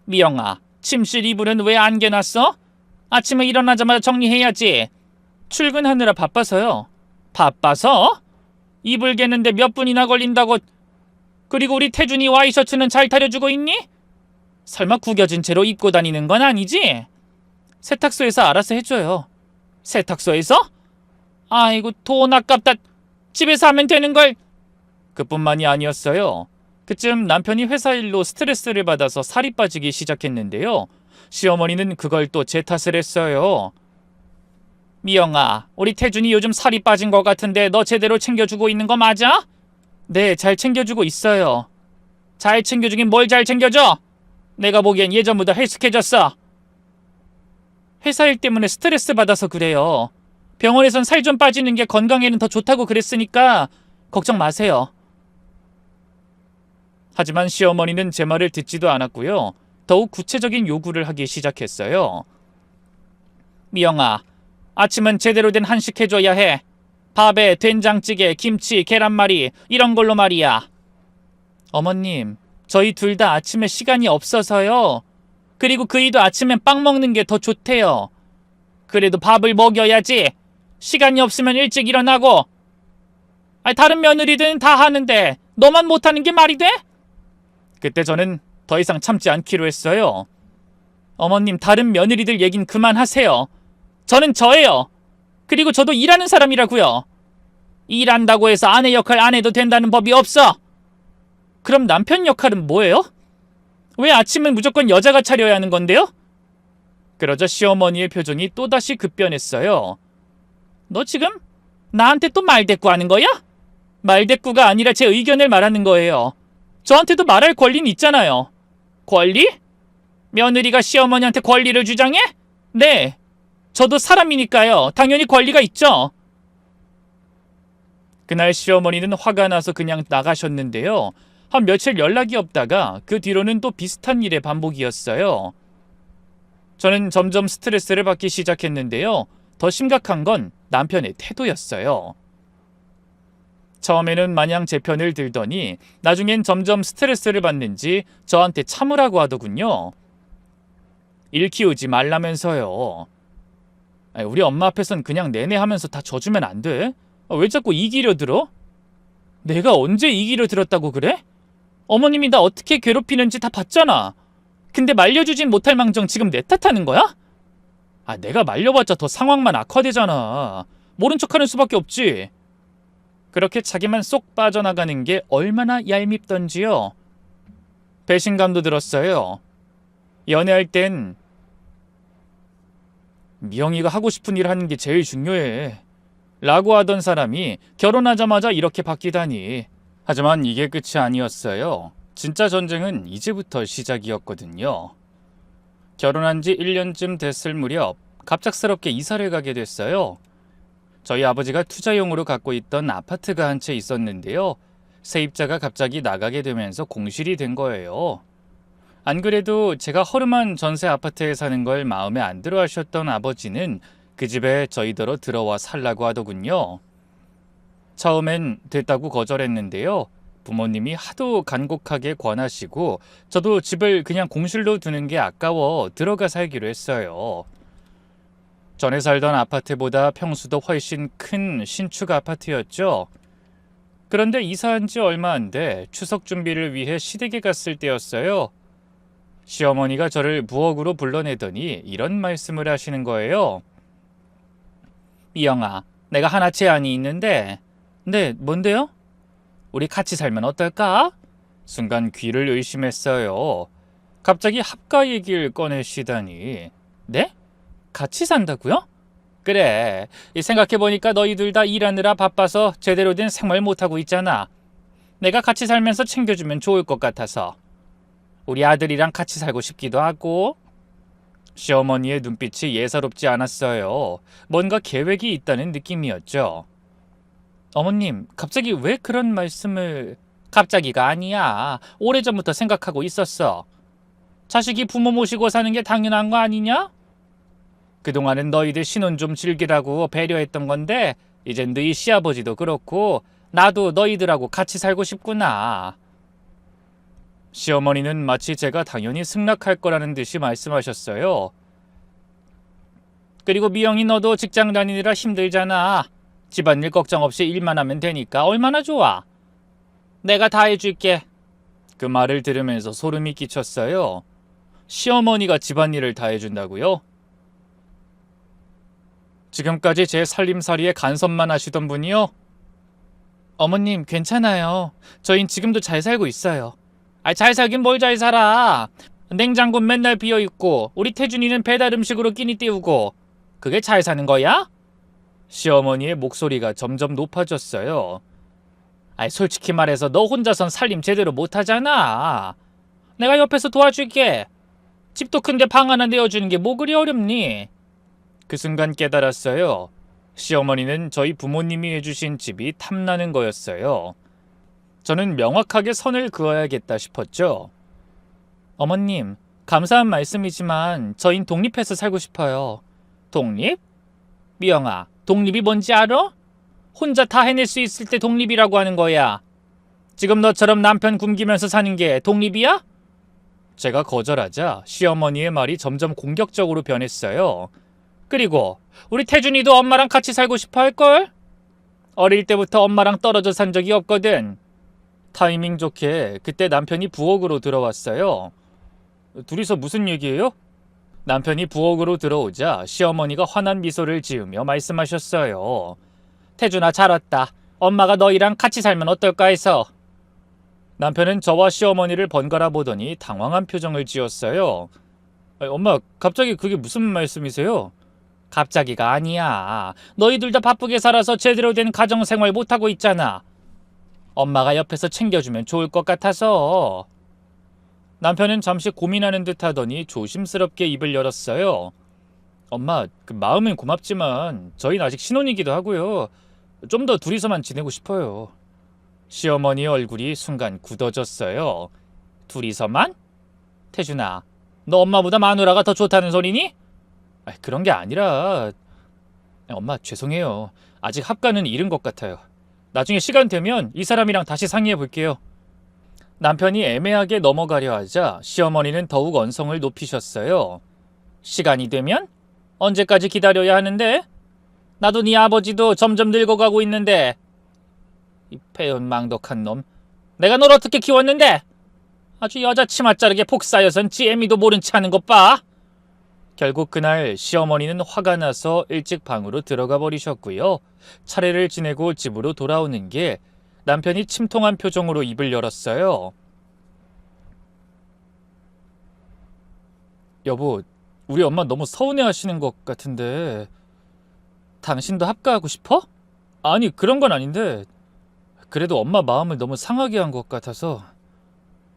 미영아, 침실 이불은 왜 안 개놨어? 아침에 일어나자마자 정리해야지. 출근하느라 바빠서요. 바빠서? 이불 개는데 몇 분이나 걸린다고. 그리고 우리 태준이 와이셔츠는 잘 다려주고 있니? 설마 구겨진 채로 입고 다니는 건 아니지? 세탁소에서 알아서 해줘요. 세탁소에서? 아이고, 돈 아깝다. 집에서 하면 되는 걸. 그뿐만이 아니었어요. 그쯤 남편이 회사 일로 스트레스를 받아서 살이 빠지기 시작했는데요. 시어머니는 그걸 또 제 탓을 했어요. 미영아, 우리 태준이 요즘 살이 빠진 것 같은데 너 제대로 챙겨주고 있는 거 맞아? 네, 잘 챙겨주고 있어요. 잘 챙겨주긴 뭘 잘 챙겨줘? 내가 보기엔 예전보다 헬스케졌어. 회사 일 때문에 스트레스 받아서 그래요. 병원에선 살 좀 빠지는 게 건강에는 더 좋다고 그랬으니까 걱정 마세요. 하지만 시어머니는 제 말을 듣지도 않았고요. 더욱 구체적인 요구를 하기 시작했어요. 미영아, 아침은 제대로 된 한식 해줘야 해. 밥에 된장찌개, 김치, 계란말이 이런 걸로 말이야. 어머님, 저희 둘 다 아침에 시간이 없어서요. 그리고 그이도 아침엔 빵 먹는 게 더 좋대요. 그래도 밥을 먹여야지. 시간이 없으면 일찍 일어나고. 다른 며느리들은 다 하는데 너만 못하는 게 말이 돼? 그때 저는 더 이상 참지 않기로 했어요. 어머님, 다른 며느리들 얘긴 그만하세요. 저는 저예요. 그리고 저도 일하는 사람이라고요. 일한다고 해서 아내 역할 안 해도 된다는 법이 없어. 그럼 남편 역할은 뭐예요? 왜 아침은 무조건 여자가 차려야 하는 건데요? 그러자 시어머니의 표정이 또다시 급변했어요. 너 지금 나한테 또 말대꾸 하는 거야? 말대꾸가 아니라 제 의견을 말하는 거예요. 저한테도 말할 권리는 있잖아요. 권리? 며느리가 시어머니한테 권리를 주장해? 네. 저도 사람이니까요. 당연히 권리가 있죠. 그날 시어머니는 화가 나서 그냥 나가셨는데요. 한 며칠 연락이 없다가 그 뒤로는 또 비슷한 일의 반복이었어요. 저는 점점 스트레스를 받기 시작했는데요. 더 심각한 건 남편의 태도였어요. 처음에는 마냥 제 편을 들더니 나중엔 점점 스트레스를 받는지 저한테 참으라고 하더군요. 일 키우지 말라면서요. 우리 엄마 앞에선 그냥 내내 하면서 다 져주면 안 돼? 왜 자꾸 이기려 들어? 내가 언제 이기려 들었다고 그래? 어머님이 나 어떻게 괴롭히는지 다 봤잖아. 근데 말려주진 못할 망정 지금 내 탓하는 거야? 내가 말려봤자 더 상황만 악화되잖아. 모른 척하는 수밖에 없지. 그렇게 자기만 쏙 빠져나가는 게 얼마나 얄밉던지요. 배신감도 들었어요. 연애할 땐 미영이가 하고 싶은 일 하는 게 제일 중요해 라고 하던 사람이 결혼하자마자 이렇게 바뀌다니. 하지만 이게 끝이 아니었어요. 진짜 전쟁은 이제부터 시작이었거든요. 결혼한 지 1년쯤 됐을 무렵 갑작스럽게 이사를 가게 됐어요. 저희 아버지가 투자용으로 갖고 있던 아파트가 한 채 있었는데요. 세입자가 갑자기 나가게 되면서 공실이 된 거예요. 안 그래도 제가 허름한 전세 아파트에 사는 걸 마음에 안 들어 하셨던 아버지는 그 집에 저희더러 들어와 살라고 하더군요. 처음엔 됐다고 거절했는데요. 부모님이 하도 간곡하게 권하시고 저도 집을 그냥 공실로 두는 게 아까워 들어가 살기로 했어요. 전에 살던 아파트보다 평수도 훨씬 큰 신축 아파트였죠. 그런데 이사한 지 얼마 안 돼 추석 준비를 위해 시댁에 갔을 때였어요. 시어머니가 저를 부엌으로 불러내더니 이런 말씀을 하시는 거예요. 미영아, 내가 하나 제안이 있는데. 네, 뭔데요? 우리 같이 살면 어떨까? 순간 귀를 의심했어요. 갑자기 합가 얘기를 꺼내시다니. 네? 같이 산다고요? 그래, 생각해보니까 너희들 다 일하느라 바빠서 제대로 된 생활 못하고 있잖아. 내가 같이 살면서 챙겨주면 좋을 것 같아서. 우리 아들이랑 같이 살고 싶기도 하고. 시어머니의 눈빛이 예사롭지 않았어요. 뭔가 계획이 있다는 느낌이었죠. 어머님, 갑자기 왜 그런 말씀을... 갑자기가 아니야. 오래전부터 생각하고 있었어. 자식이 부모 모시고 사는 게 당연한 거 아니냐? 그동안은 너희들 신혼 좀 즐기라고 배려했던 건데 이젠 너희 시아버지도 그렇고 나도 너희들하고 같이 살고 싶구나. 시어머니는 마치 제가 당연히 승낙할 거라는 듯이 말씀하셨어요. 그리고 미영이 너도 직장 다니느라 힘들잖아. 집안일 걱정 없이 일만 하면 되니까 얼마나 좋아. 내가 다 해줄게. 그 말을 들으면서 소름이 끼쳤어요. 시어머니가 집안일을 다 해준다고요? 지금까지 제 살림살이에 간섭만 하시던 분이요? 어머님, 괜찮아요. 저흰 지금도 잘 살고 있어요. 잘 살긴 뭘 잘 살아. 냉장고 맨날 비어있고 우리 태준이는 배달 음식으로 끼니 때우고 그게 잘 사는 거야? 시어머니의 목소리가 점점 높아졌어요. 솔직히 말해서 너 혼자선 살림 제대로 못하잖아. 내가 옆에서 도와줄게. 집도 큰데 방 하나 내어주는 게 뭐 그리 어렵니? 그 순간 깨달았어요. 시어머니는 저희 부모님이 해주신 집이 탐나는 거였어요. 저는 명확하게 선을 그어야겠다 싶었죠. 어머님, 감사한 말씀이지만 저흰 독립해서 살고 싶어요. 독립? 미영아, 독립이 뭔지 알아? 혼자 다 해낼 수 있을 때 독립이라고 하는 거야. 지금 너처럼 남편 굶기면서 사는 게 독립이야? 제가 거절하자 시어머니의 말이 점점 공격적으로 변했어요. 그리고 우리 태준이도 엄마랑 같이 살고 싶어 할걸? 어릴 때부터 엄마랑 떨어져 산 적이 없거든. 타이밍 좋게 그때 남편이 부엌으로 들어왔어요. 둘이서 무슨 얘기예요? 남편이 부엌으로 들어오자 시어머니가 환한 미소를 지으며 말씀하셨어요. 태준아, 잘 왔다. 엄마가 너희랑 같이 살면 어떨까 해서. 남편은 저와 시어머니를 번갈아 보더니 당황한 표정을 지었어요. 엄마, 갑자기 그게 무슨 말씀이세요? 갑자기가 아니야. 너희들 다 바쁘게 살아서 제대로 된 가정생활 못하고 있잖아. 엄마가 옆에서 챙겨주면 좋을 것 같아서. 남편은 잠시 고민하는 듯 하더니 조심스럽게 입을 열었어요. 엄마, 마음은 고맙지만 저희는 아직 신혼이기도 하고요. 좀 더 둘이서만 지내고 싶어요. 시어머니 얼굴이 순간 굳어졌어요. 둘이서만? 태준아, 너 엄마보다 마누라가 더 좋다는 소리니? 그런 게 아니라... 엄마, 죄송해요. 아직 합가는 이른 것 같아요. 나중에 시간 되면 이 사람이랑 다시 상의해 볼게요. 남편이 애매하게 넘어가려 하자 시어머니는 더욱 언성을 높이셨어요. 시간이 되면? 언제까지 기다려야 하는데? 나도 네 아버지도 점점 늙어가고 있는데. 이 배은망덕한 놈. 내가 널 어떻게 키웠는데? 아주 여자 치마 자르게 폭사여선 지 애미도 모른 체 하는 것 봐. 결국 그날 시어머니는 화가 나서 일찍 방으로 들어가 버리셨고요. 차례를 지내고 집으로 돌아오는 게 남편이 침통한 표정으로 입을 열었어요. 여보, 우리 엄마 너무 서운해하시는 것 같은데 당신도 합가하고 싶어? 아니, 그런 건 아닌데 그래도 엄마 마음을 너무 상하게 한 것 같아서.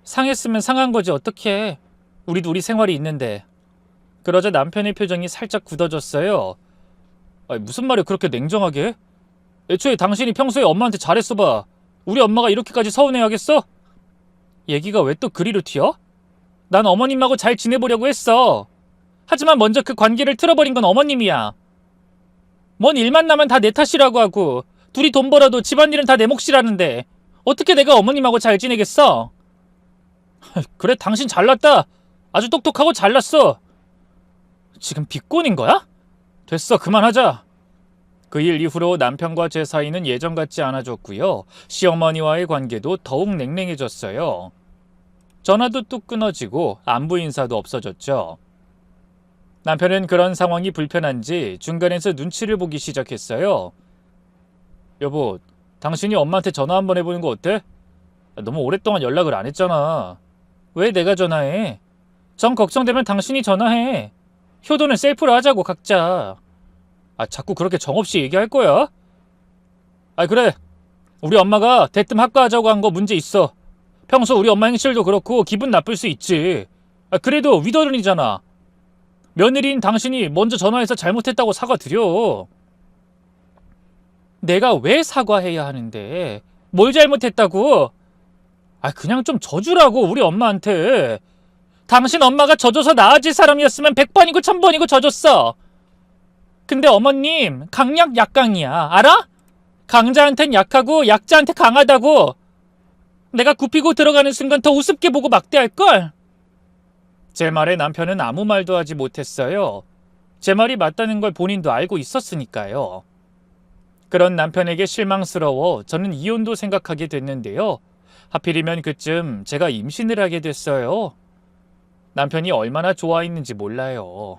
상했으면 상한 거지 어떡해. 우리도 우리 생활이 있는데. 그러자 남편의 표정이 살짝 굳어졌어요. 무슨 말을 그렇게 냉정하게 해? 애초에 당신이 평소에 엄마한테 잘했어 봐. 우리 엄마가 이렇게까지 서운해하겠어? 얘기가 왜 또 그리로 튀어? 난 어머님하고 잘 지내보려고 했어. 하지만 먼저 그 관계를 틀어버린 건 어머님이야. 뭔 일만 나면 다 내 탓이라고 하고 둘이 돈 벌어도 집안일은 다 내 몫이라는데 어떻게 내가 어머님하고 잘 지내겠어? 그래, 당신 잘났다. 아주 똑똑하고 잘났어. 지금 비꼬는 거야? 됐어, 그만하자. 그 일 이후로 남편과 제 사이는 예전 같지 않아졌고요. 시어머니와의 관계도 더욱 냉랭해졌어요. 전화도 뚝 끊어지고 안부 인사도 없어졌죠. 남편은 그런 상황이 불편한지 중간에서 눈치를 보기 시작했어요. 여보, 당신이 엄마한테 전화 한번 해보는 거 어때? 너무 오랫동안 연락을 안 했잖아. 왜 내가 전화해? 정 걱정되면 당신이 전화해. 효도는 셀프로 하자고, 각자. 자꾸 그렇게 정없이 얘기할 거야? 그래. 우리 엄마가 대뜸 합가하자고 한 거 문제 있어. 평소 우리 엄마 행실도 그렇고 기분 나쁠 수 있지. 그래도 윗어른이잖아. 며느리인 당신이 먼저 전화해서 잘못했다고 사과드려. 내가 왜 사과해야 하는데? 뭘 잘못했다고? 그냥 좀 져주라고, 우리 엄마한테. 당신 엄마가 져줘서 나아질 사람이었으면 100번이고 1000번이고 져줬어. 근데 어머님, 강약 약강이야. 알아? 강자한텐 약하고 약자한테 강하다고. 내가 굽히고 들어가는 순간 더 우습게 보고 막대할걸? 제 말에 남편은 아무 말도 하지 못했어요. 제 말이 맞다는 걸 본인도 알고 있었으니까요. 그런 남편에게 실망스러워 저는 이혼도 생각하게 됐는데요. 하필이면 그쯤 제가 임신을 하게 됐어요. 남편이 얼마나 좋아했는지 몰라요.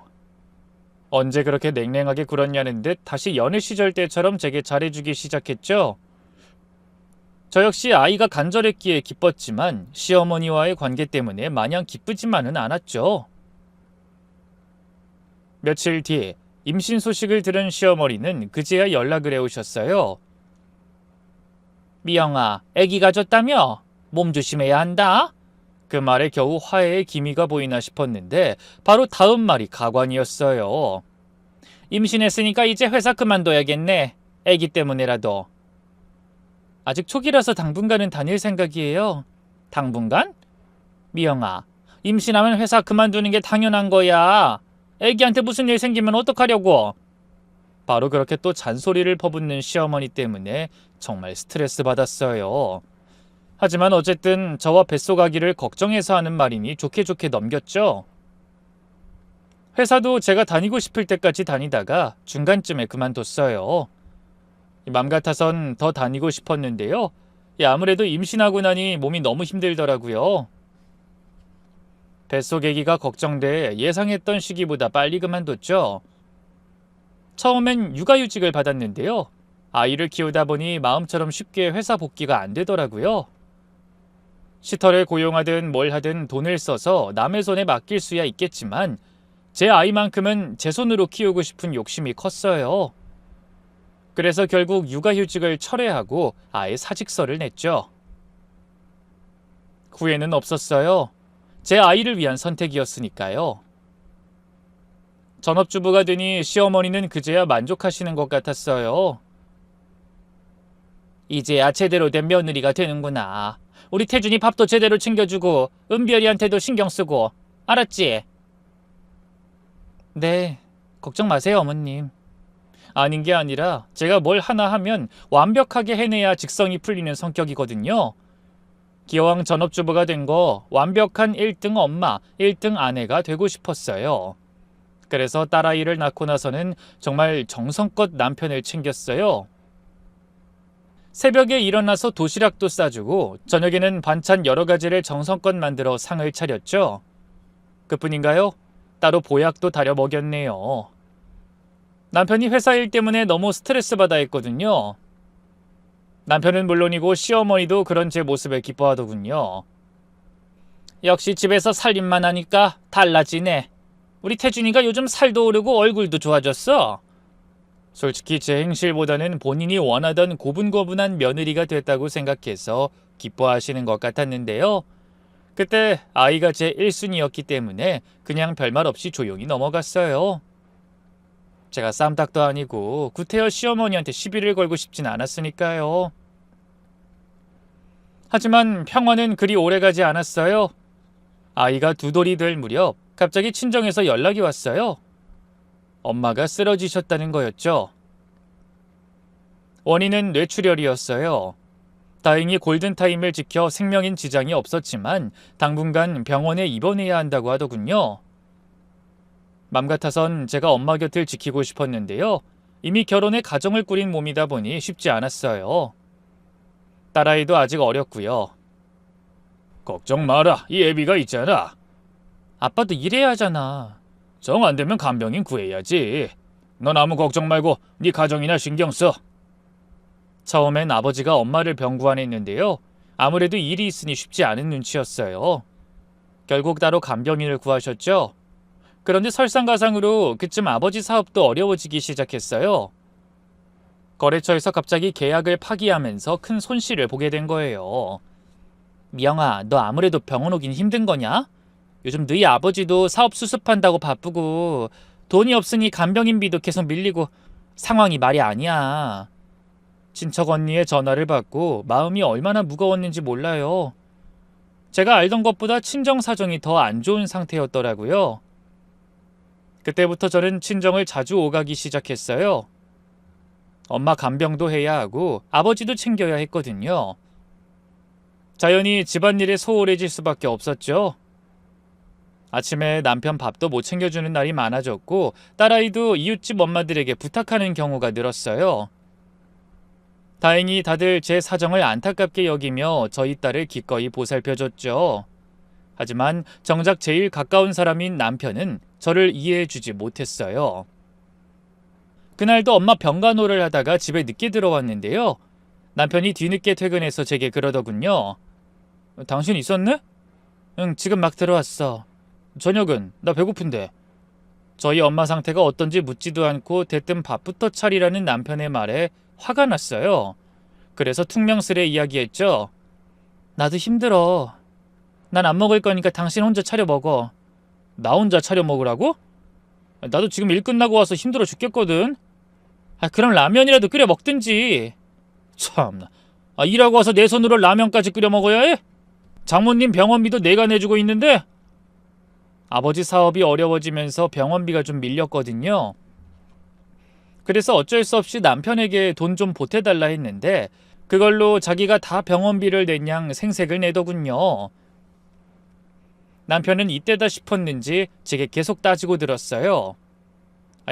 언제 그렇게 냉랭하게 굴었냐는 듯 다시 연애 시절 때처럼 제게 잘해주기 시작했죠. 저 역시 아이가 간절했기에 기뻤지만 시어머니와의 관계 때문에 마냥 기쁘지만은 않았죠. 며칠 뒤 임신 소식을 들은 시어머니는 그제야 연락을 해오셨어요. 미영아, 아기 가졌다며? 몸 조심해야 한다. 그 말에 겨우 화해의 기미가 보이나 싶었는데 바로 다음 말이 가관이었어요. 임신했으니까 이제 회사 그만둬야겠네. 아기 때문에라도. 아직 초기라서 당분간은 다닐 생각이에요. 당분간? 미영아, 임신하면 회사 그만두는 게 당연한 거야. 아기한테 무슨 일 생기면 어떡하려고. 바로 그렇게 또 잔소리를 퍼붓는 시어머니 때문에 정말 스트레스 받았어요. 하지만 어쨌든 저와 뱃속 아기를 걱정해서 하는 말이니 좋게 좋게 넘겼죠. 회사도 제가 다니고 싶을 때까지 다니다가 중간쯤에 그만뒀어요. 맘 같아선 더 다니고 싶었는데요. 아무래도 임신하고 나니 몸이 너무 힘들더라고요. 뱃속 아기가 걱정돼 예상했던 시기보다 빨리 그만뒀죠. 처음엔 육아휴직을 받았는데요. 아이를 키우다 보니 마음처럼 쉽게 회사 복귀가 안 되더라고요. 시터를 고용하든 뭘 하든 돈을 써서 남의 손에 맡길 수야 있겠지만 제 아이만큼은 제 손으로 키우고 싶은 욕심이 컸어요. 그래서 결국 육아휴직을 철회하고 아예 사직서를 냈죠. 후회는 없었어요. 제 아이를 위한 선택이었으니까요. 전업주부가 되니 시어머니는 그제야 만족하시는 것 같았어요. 이제야 제대로 된 며느리가 되는구나. 우리 태준이 밥도 제대로 챙겨주고 은별이한테도 신경 쓰고. 알았지? 네, 걱정 마세요, 어머님. 아닌 게 아니라 제가 뭘 하나 하면 완벽하게 해내야 직성이 풀리는 성격이거든요. 기왕 전업주부가 된 거 완벽한 1등 엄마, 1등 아내가 되고 싶었어요. 그래서 딸아이를 낳고 나서는 정말 정성껏 남편을 챙겼어요. 새벽에 일어나서 도시락도 싸주고 저녁에는 반찬 여러 가지를 정성껏 만들어 상을 차렸죠. 그뿐인가요? 따로 보약도 다려 먹였네요. 남편이 회사 일 때문에 너무 스트레스 받아 했거든요. 남편은 물론이고 시어머니도 그런 제 모습에 기뻐하더군요. 역시 집에서 살림만 하니까 달라지네. 우리 태준이가 요즘 살도 오르고 얼굴도 좋아졌어. 솔직히 제 행실보다는 본인이 원하던 고분고분한 며느리가 됐다고 생각해서 기뻐하시는 것 같았는데요. 그때 아이가 제 1순위였기 때문에 그냥 별말 없이 조용히 넘어갔어요. 제가 쌈딱도 아니고 구태여 시어머니한테 시비를 걸고 싶진 않았으니까요. 하지만 평화는 그리 오래가지 않았어요. 아이가 2돌이 될 무렵 갑자기 친정에서 연락이 왔어요. 엄마가 쓰러지셨다는 거였죠. 원인은 뇌출혈이었어요. 다행히 골든타임을 지켜 생명인 지장이 없었지만 당분간 병원에 입원해야 한다고 하더군요. 맘 같아선 제가 엄마 곁을 지키고 싶었는데요. 이미 결혼해 가정을 꾸린 몸이다 보니 쉽지 않았어요. 딸아이도 아직 어렸고요. 걱정 마라. 이 애비가 있잖아. 아빠도 일해야 하잖아. 정 안 되면 간병인 구해야지. 넌 아무 걱정 말고 네 가정이나 신경 써. 처음엔 아버지가 엄마를 병구안했는데요. 아무래도 일이 있으니 쉽지 않은 눈치였어요. 결국 따로 간병인을 구하셨죠. 그런데 설상가상으로 그쯤 아버지 사업도 어려워지기 시작했어요. 거래처에서 갑자기 계약을 파기하면서 큰 손실을 보게 된 거예요. 미영아, 너 아무래도 병원 오긴 힘든 거냐? 요즘 너희 아버지도 사업 수습한다고 바쁘고 돈이 없으니 간병인비도 계속 밀리고 상황이 말이 아니야. 친척 언니의 전화를 받고 마음이 얼마나 무거웠는지 몰라요. 제가 알던 것보다 친정 사정이 더 안 좋은 상태였더라고요. 그때부터 저는 친정을 자주 오가기 시작했어요. 엄마 간병도 해야 하고 아버지도 챙겨야 했거든요. 자연히 집안일에 소홀해질 수밖에 없었죠. 아침에 남편 밥도 못 챙겨주는 날이 많아졌고 딸아이도 이웃집 엄마들에게 부탁하는 경우가 늘었어요. 다행히 다들 제 사정을 안타깝게 여기며 저희 딸을 기꺼이 보살펴줬죠. 하지만 정작 제일 가까운 사람인 남편은 저를 이해해주지 못했어요. 그날도 엄마 병간호를 하다가 집에 늦게 들어왔는데요. 남편이 뒤늦게 퇴근해서 제게 그러더군요. 당신 있었네? 응, 지금 막 들어왔어. 저녁은? 나 배고픈데. 저희 엄마 상태가 어떤지 묻지도 않고 대뜸 밥부터 차리라는 남편의 말에 화가 났어요. 그래서 퉁명스레 이야기했죠. 나도 힘들어. 난 안 먹을 거니까 당신 혼자 차려 먹어. 나 혼자 차려 먹으라고? 나도 지금 일 끝나고 와서 힘들어 죽겠거든. 그럼 라면이라도 끓여 먹든지. 참나. 일하고 와서 내 손으로 라면까지 끓여 먹어야 해? 장모님 병원비도 내가 내주고 있는데? 아버지 사업이 어려워지면서 병원비가 좀 밀렸거든요. 그래서 어쩔 수 없이 남편에게 돈 좀 보태달라 했는데 그걸로 자기가 다 병원비를 낸 양 생색을 내더군요. 남편은 이때다 싶었는지 제게 계속 따지고 들었어요.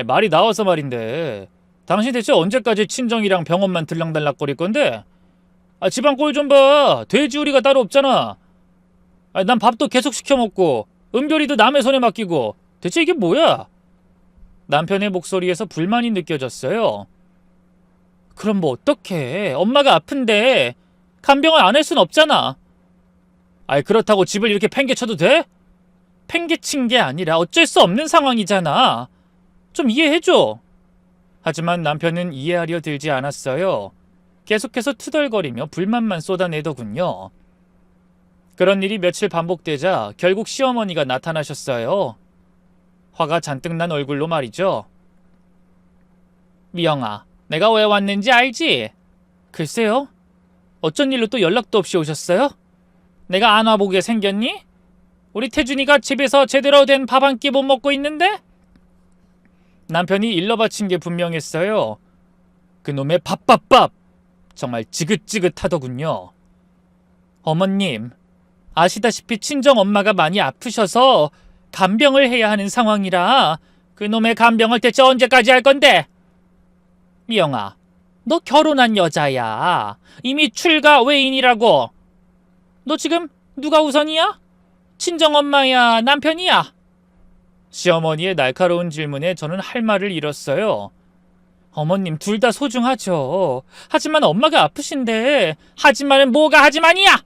말이 나와서 말인데 당신 대체 언제까지 친정이랑 병원만 들락달락거릴 건데? 집안 꼴 좀 봐. 돼지우리가 따로 없잖아. 난 밥도 계속 시켜 먹고 은별이도 남의 손에 맡기고 대체 이게 뭐야? 남편의 목소리에서 불만이 느껴졌어요. 그럼 뭐 어떡해. 엄마가 아픈데 간병을 안 할 순 없잖아. 그렇다고 집을 이렇게 팽개쳐도 돼? 팽개친 게 아니라 어쩔 수 없는 상황이잖아. 좀 이해해줘. 하지만 남편은 이해하려 들지 않았어요. 계속해서 투덜거리며 불만만 쏟아내더군요. 그런 일이 며칠 반복되자 결국 시어머니가 나타나셨어요. 화가 잔뜩 난 얼굴로 말이죠. 미영아, 내가 왜 왔는지 알지? 글쎄요. 어쩐 일로 또 연락도 없이 오셨어요? 내가 안 와보게 생겼니? 우리 태준이가 집에서 제대로 된 밥 한 끼 못 먹고 있는데? 남편이 일러 바친 게 분명했어요. 그놈의 밥밥밥! 정말 지긋지긋하더군요. 어머님, 아시다시피 친정 엄마가 많이 아프셔서 간병을 해야 하는 상황이라 그놈의 간병을 대체 언제까지 할 건데? 미영아, 너 결혼한 여자야. 이미 출가 외인이라고. 너 지금 누가 우선이야? 친정엄마야, 남편이야? 시어머니의 날카로운 질문에 저는 할 말을 잃었어요. 어머님 둘 다 소중하죠. 하지만 엄마가 아프신데 하지만은 뭐가 하지만이야?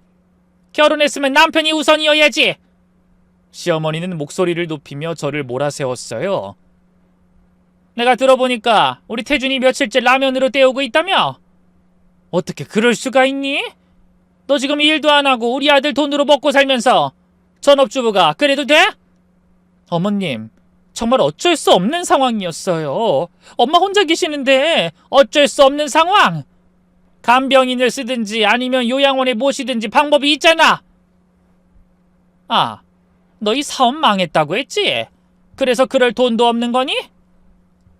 결혼했으면 남편이 우선이어야지. 시어머니는 목소리를 높이며 저를 몰아세웠어요. 내가 들어보니까 우리 태준이 며칠째 라면으로 때우고 있다며? 어떻게 그럴 수가 있니? 너 지금 일도 안 하고 우리 아들 돈으로 먹고 살면서 전업주부가 그래도 돼? 어머님, 정말 어쩔 수 없는 상황이었어요. 엄마 혼자 계시는데 어쩔 수 없는 상황. 간병인을 쓰든지 아니면 요양원에 모시든지 방법이 있잖아. 너희 사업 망했다고 했지? 그래서 그럴 돈도 없는 거니?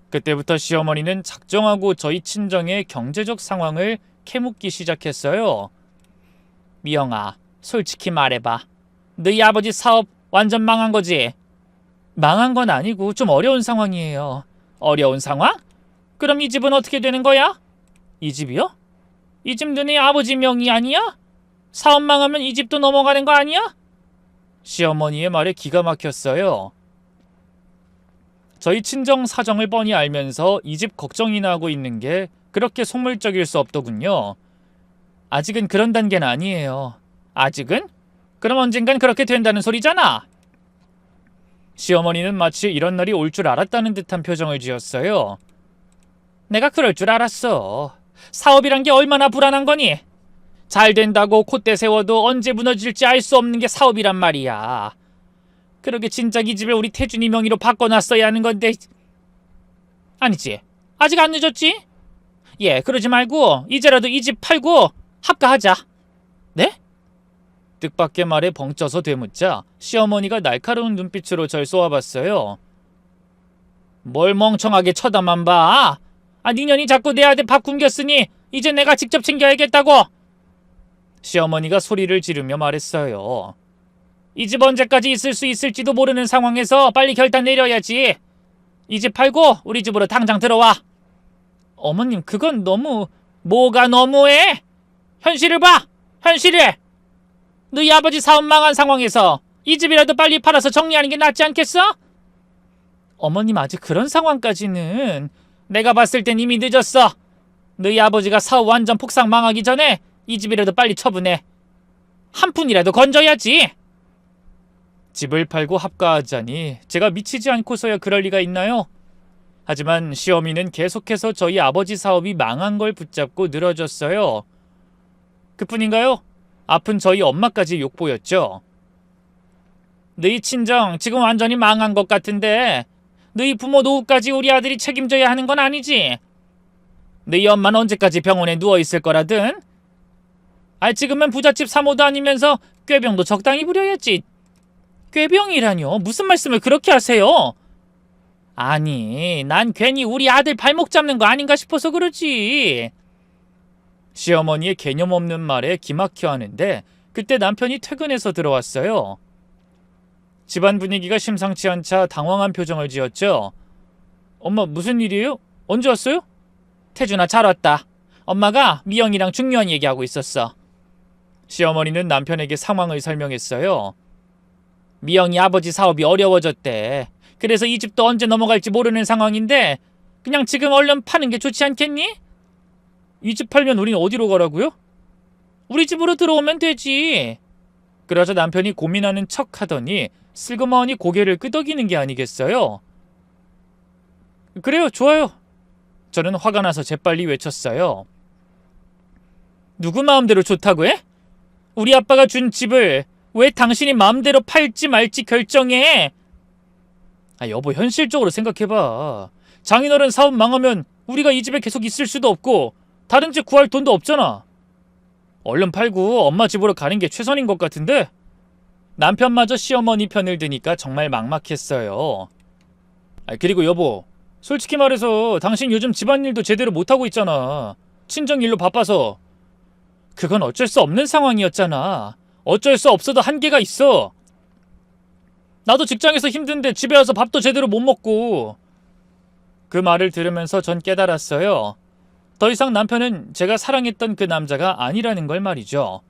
그때부터 시어머니는 작정하고 저희 친정의 경제적 상황을 캐묻기 시작했어요. 미영아, 솔직히 말해봐. 너희 아버지 사업 완전 망한 거지? 망한 건 아니고 좀 어려운 상황이에요. 어려운 상황? 그럼 이 집은 어떻게 되는 거야? 이 집이요? 이 집 너네 아버지 명의 아니야? 사업 망하면 이 집도 넘어가는 거 아니야? 시어머니의 말에 기가 막혔어요. 저희 친정 사정을 뻔히 알면서 이 집 걱정이나 하고 있는 게 그렇게 속물적일 수 없더군요. 아직은 그런 단계는 아니에요. 아직은? 그럼 언젠간 그렇게 된다는 소리잖아. 시어머니는 마치 이런 날이 올 줄 알았다는 듯한 표정을 지었어요. 내가 그럴 줄 알았어. 사업이란 게 얼마나 불안한 거니? 잘 된다고 콧대 세워도 언제 무너질지 알 수 없는 게 사업이란 말이야. 그러게 진작 이 집을 우리 태준이 명의로 바꿔놨어야 하는 건데. 아니지, 아직 안 늦었지? 예, 그러지 말고 이제라도 이 집 팔고 합가하자. 네? 뜻밖의 말에 벙쪄서 되묻자 시어머니가 날카로운 눈빛으로 절 쏘아봤어요. 뭘 멍청하게 쳐다만 봐. 니년이 자꾸 내 아들 밥 굶겼으니 이제 내가 직접 챙겨야겠다고. 시어머니가 소리를 지르며 말했어요. 이 집 언제까지 있을 수 있을지도 모르는 상황에서 빨리 결단 내려야지. 이 집 팔고 우리 집으로 당장 들어와. 어머님, 그건 너무... 뭐가 너무해? 현실을 봐! 현실을! 너희 아버지 사업 망한 상황에서 이 집이라도 빨리 팔아서 정리하는 게 낫지 않겠어? 어머님, 아직 그런 상황까지는... 내가 봤을 땐 이미 늦었어. 너희 아버지가 사업 완전 폭삭 망하기 전에 이 집이라도 빨리 처분해. 한 푼이라도 건져야지. 집을 팔고 합가하자니 제가 미치지 않고서야 그럴 리가 있나요? 하지만 시어미는 계속해서 저희 아버지 사업이 망한 걸 붙잡고 늘어졌어요. 그뿐인가요? 아픈 저희 엄마까지 욕보였죠. 너희 친정 지금 완전히 망한 것 같은데 너희 부모 노후까지 우리 아들이 책임져야 하는 건 아니지? 너희 엄마는 언제까지 병원에 누워있을 거라든? 지금은 부잣집 사모도 아니면서 꾀병도 적당히 부려야지. 꾀병이라뇨? 무슨 말씀을 그렇게 하세요? 아니, 난 괜히 우리 아들 발목 잡는 거 아닌가 싶어서 그러지. 시어머니의 개념 없는 말에 기막혀 하는데 그때 남편이 퇴근해서 들어왔어요. 집안 분위기가 심상치 않자 당황한 표정을 지었죠. 엄마, 무슨 일이에요? 언제 왔어요? 태준아, 잘 왔다. 엄마가 미영이랑 중요한 얘기하고 있었어. 시어머니는 남편에게 상황을 설명했어요. 미영이 아버지 사업이 어려워졌대. 그래서 이 집도 언제 넘어갈지 모르는 상황인데 그냥 지금 얼른 파는 게 좋지 않겠니? 이 집 팔면 우린 어디로 가라고요? 우리 집으로 들어오면 되지. 그러자 남편이 고민하는 척 하더니 슬그머니 고개를 끄덕이는 게 아니겠어요? 그래요, 좋아요. 저는 화가 나서 재빨리 외쳤어요. 누구 마음대로 좋다고 해? 우리 아빠가 준 집을 왜 당신이 마음대로 팔지 말지 결정해? 여보, 현실적으로 생각해봐. 장인어른 사업 망하면 우리가 이 집에 계속 있을 수도 없고 다른 집 구할 돈도 없잖아. 얼른 팔고 엄마 집으로 가는 게 최선인 것 같은데? 남편마저 시어머니 편을 드니까 정말 막막했어요. 그리고 여보, 솔직히 말해서 당신 요즘 집안일도 제대로 못하고 있잖아. 친정 일로 바빠서. 그건 어쩔 수 없는 상황이었잖아. 어쩔 수 없어도 한계가 있어. 나도 직장에서 힘든데 집에 와서 밥도 제대로 못 먹고. 그 말을 들으면서 전 깨달았어요. 더 이상 남편은 제가 사랑했던 그 남자가 아니라는 걸 말이죠.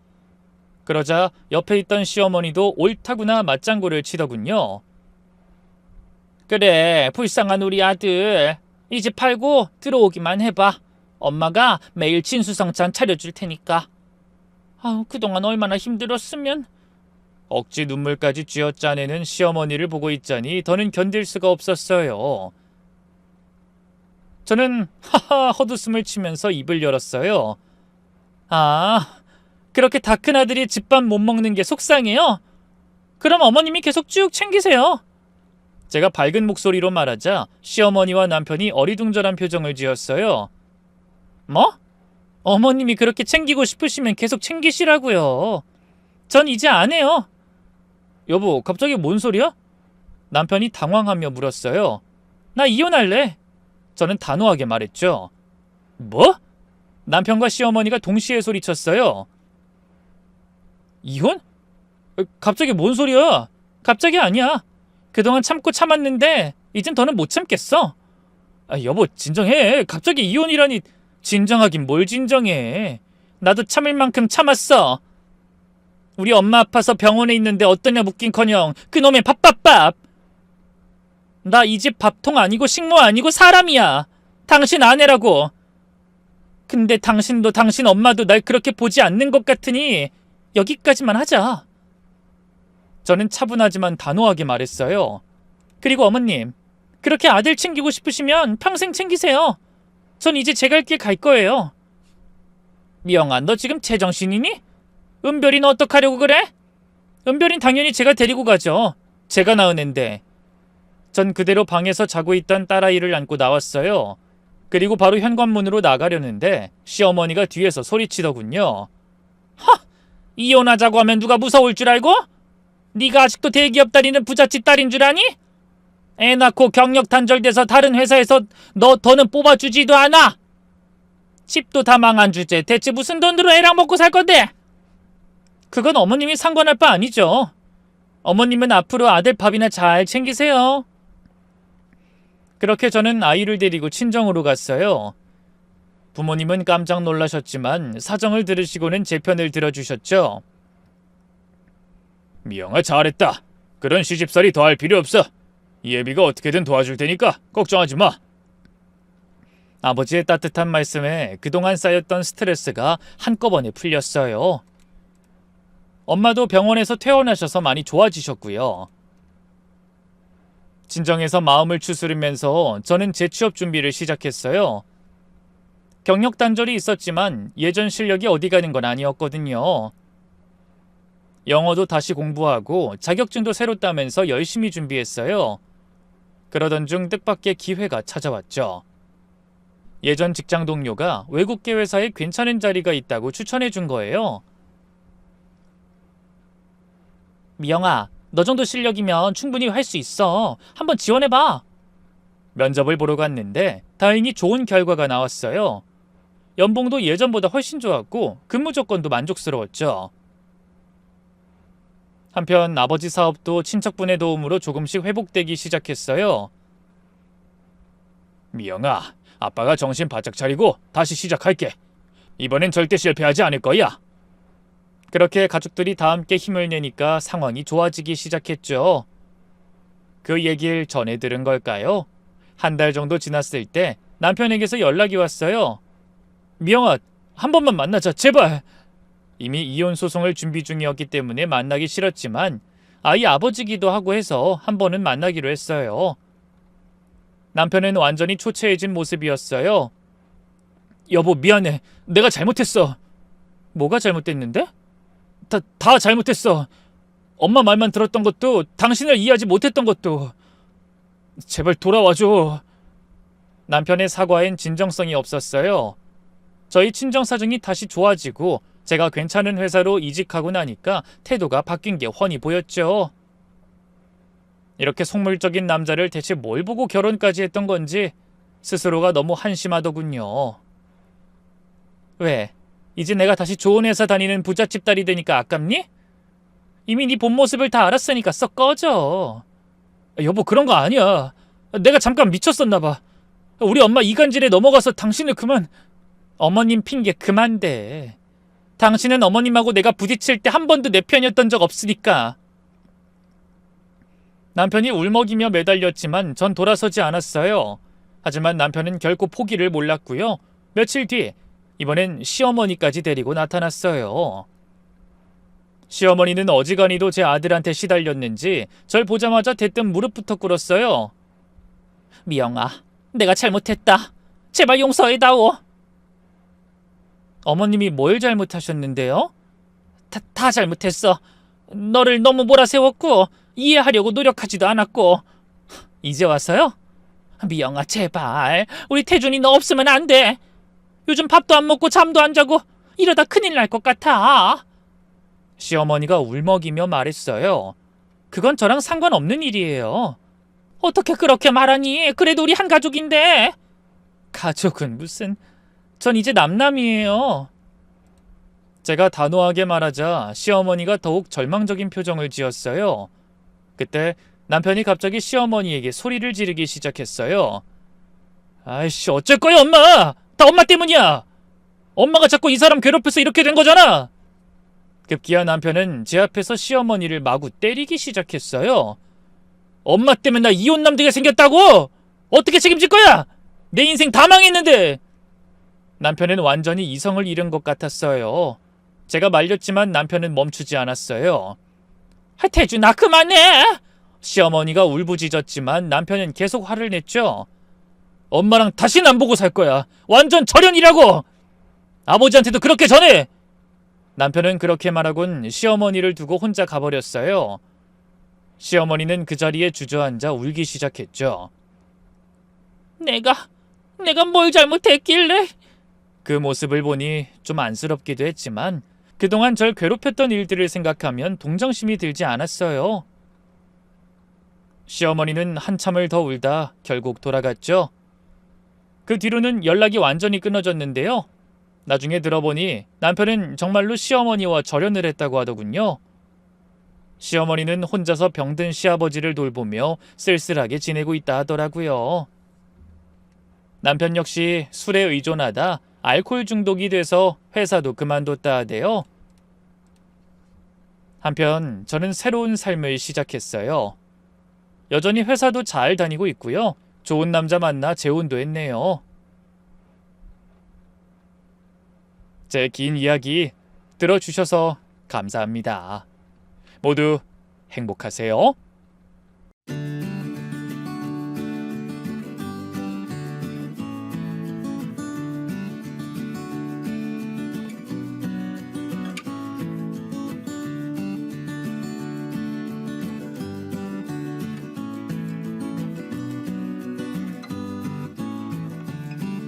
그러자 옆에 있던 시어머니도 옳다구나 맞장구를 치더군요. 그래, 불쌍한 우리 아들. 이 집 팔고 들어오기만 해봐. 엄마가 매일 진수성찬 차려줄 테니까. 그동안 얼마나 힘들었으면. 억지 눈물까지 쥐어짜내는 시어머니를 보고 있자니 더는 견딜 수가 없었어요. 저는 하하 헛웃음을 치면서 입을 열었어요. 그렇게 다 큰 아들이 집밥 못 먹는 게 속상해요? 그럼 어머님이 계속 쭉 챙기세요. 제가 밝은 목소리로 말하자 시어머니와 남편이 어리둥절한 표정을 지었어요. 뭐? 어머님이 그렇게 챙기고 싶으시면 계속 챙기시라고요. 전 이제 안 해요. 여보, 갑자기 뭔 소리야? 남편이 당황하며 물었어요. 나 이혼할래. 저는 단호하게 말했죠. 뭐? 남편과 시어머니가 동시에 소리쳤어요. 이혼? 갑자기 뭔 소리야? 갑자기 아니야. 그동안 참고 참았는데 이젠 더는 못 참겠어. 여보, 진정해. 갑자기 이혼이라니. 진정하긴 뭘 진정해. 나도 참을 만큼 참았어. 우리 엄마 아파서 병원에 있는데 어떠냐 묻긴커녕 그놈의 밥밥밥. 나 이 집 밥통 아니고 식모 아니고 사람이야. 당신 아내라고. 근데 당신도 당신 엄마도 날 그렇게 보지 않는 것 같으니 여기까지만 하자. 저는 차분하지만 단호하게 말했어요. 그리고 어머님, 그렇게 아들 챙기고 싶으시면 평생 챙기세요. 전 이제 제 갈 길 갈 거예요. 미영아, 너 지금 제정신이니? 은별이는 어떡하려고 그래? 은별이는 당연히 제가 데리고 가죠. 제가 낳은 앤데. 전 그대로 방에서 자고 있던 딸아이를 안고 나왔어요. 그리고 바로 현관문으로 나가려는데 시어머니가 뒤에서 소리치더군요. 하! 이혼하자고 하면 누가 무서울 줄 알고? 네가 아직도 대기업 다니는 부잣집 딸인 줄 아니? 애 낳고 경력 단절돼서 다른 회사에서 너 더는 뽑아주지도 않아. 집도 다 망한 주제 대체 무슨 돈으로 애랑 먹고 살 건데? 그건 어머님이 상관할 바 아니죠. 어머님은 앞으로 아들 밥이나 잘 챙기세요. 그렇게 저는 아이를 데리고 친정으로 갔어요. 부모님은 깜짝 놀라셨지만 사정을 들으시고는 제 편을 들어주셨죠. 미영아, 잘했다. 그런 시집살이 더 할 필요 없어. 예비가 어떻게든 도와줄 테니까 걱정하지 마. 아버지의 따뜻한 말씀에 그동안 쌓였던 스트레스가 한꺼번에 풀렸어요. 엄마도 병원에서 퇴원하셔서 많이 좋아지셨고요. 친정에서 마음을 추스르면서 저는 재취업 준비를 시작했어요. 경력 단절이 있었지만 예전 실력이 어디 가는 건 아니었거든요. 영어도 다시 공부하고 자격증도 새로 따면서 열심히 준비했어요. 그러던 중 뜻밖의 기회가 찾아왔죠. 예전 직장 동료가 외국계 회사에 괜찮은 자리가 있다고 추천해 준 거예요. 미영아, 너 정도 실력이면 충분히 할 수 있어. 한번 지원해봐. 면접을 보러 갔는데 다행히 좋은 결과가 나왔어요. 연봉도 예전보다 훨씬 좋았고 근무 조건도 만족스러웠죠. 한편 아버지 사업도 친척분의 도움으로 조금씩 회복되기 시작했어요. 미영아, 아빠가 정신 바짝 차리고 다시 시작할게. 이번엔 절대 실패하지 않을 거야. 그렇게 가족들이 다 함께 힘을 내니까 상황이 좋아지기 시작했죠. 그 얘기를 전해 들은 걸까요? 한 달 정도 지났을 때 남편에게서 연락이 왔어요. 미영아, 한 번만 만나자, 제발. 이미 이혼 소송을 준비 중이었기 때문에 만나기 싫었지만 아이 아버지기도 하고 해서 한 번은 만나기로 했어요. 남편은 완전히 초췌해진 모습이었어요. 여보, 미안해. 내가 잘못했어. 뭐가 잘못됐는데? 다 잘못했어. 엄마 말만 들었던 것도, 당신을 이해하지 못했던 것도. 제발 돌아와줘. 남편의 사과엔 진정성이 없었어요. 저희 친정 사정이 다시 좋아지고 제가 괜찮은 회사로 이직하고 나니까 태도가 바뀐 게 훤히 보였죠. 이렇게 속물적인 남자를 대체 뭘 보고 결혼까지 했던 건지 스스로가 너무 한심하더군요. 왜? 이제 내가 다시 좋은 회사 다니는 부잣집 딸이 되니까 아깝니? 이미 네 본 모습을 다 알았으니까 썩 꺼져. 여보, 그런 거 아니야. 내가 잠깐 미쳤었나 봐. 우리 엄마 이간질에 넘어가서 당신을 그만... 어머님 핑계 그만 대. 당신은 어머님하고 내가 부딪힐 때 한 번도 내 편이었던 적 없으니까. 남편이 울먹이며 매달렸지만 전 돌아서지 않았어요. 하지만 남편은 결코 포기를 몰랐고요. 며칠 뒤 이번엔 시어머니까지 데리고 나타났어요. 시어머니는 어지간히도 제 아들한테 시달렸는지 절 보자마자 대뜸 무릎부터 꿇었어요. 미영아, 내가 잘못했다. 제발 용서해다오. 어머님이 뭘 잘못하셨는데요? 다 잘못했어. 너를 너무 몰아세웠고 이해하려고 노력하지도 않았고. 이제 와서요? 미영아, 제발. 우리 태준이 너 없으면 안 돼. 요즘 밥도 안 먹고 잠도 안 자고 이러다 큰일 날 것 같아. 시어머니가 울먹이며 말했어요. 그건 저랑 상관없는 일이에요. 어떻게 그렇게 말하니? 그래도 우리 한 가족인데. 가족은 무슨... 전 이제 남남이에요. 제가 단호하게 말하자 시어머니가 더욱 절망적인 표정을 지었어요. 그때 남편이 갑자기 시어머니에게 소리를 지르기 시작했어요. 아이씨, 어쩔 거야, 엄마! 다 엄마 때문이야! 엄마가 자꾸 이 사람 괴롭혀서 이렇게 된 거잖아! 급기야 남편은 제 앞에서 시어머니를 마구 때리기 시작했어요. 엄마 때문에 나 이혼남 되게 생겼다고! 어떻게 책임질 거야! 내 인생 다 망했는데! 남편은 완전히 이성을 잃은 것 같았어요. 제가 말렸지만 남편은 멈추지 않았어요. 태준아, 그만해! 시어머니가 울부짖었지만 남편은 계속 화를 냈죠. 엄마랑 다시는 안 보고 살 거야. 완전 절연이라고! 아버지한테도 그렇게 전해! 남편은 그렇게 말하곤 시어머니를 두고 혼자 가버렸어요. 시어머니는 그 자리에 주저앉아 울기 시작했죠. 내가 뭘 잘못했길래? 그 모습을 보니 좀 안쓰럽기도 했지만 그동안 절 괴롭혔던 일들을 생각하면 동정심이 들지 않았어요. 시어머니는 한참을 더 울다 결국 돌아갔죠. 그 뒤로는 연락이 완전히 끊어졌는데요. 나중에 들어보니 남편은 정말로 시어머니와 절연을 했다고 하더군요. 시어머니는 혼자서 병든 시아버지를 돌보며 쓸쓸하게 지내고 있다 하더라고요. 남편 역시 술에 의존하다 알코올 중독이 돼서 회사도 그만뒀다 하대요. 한편 저는 새로운 삶을 시작했어요. 여전히 회사도 잘 다니고 있고요. 좋은 남자 만나 재혼도 했네요. 제 긴 이야기 들어주셔서 감사합니다. 모두 행복하세요.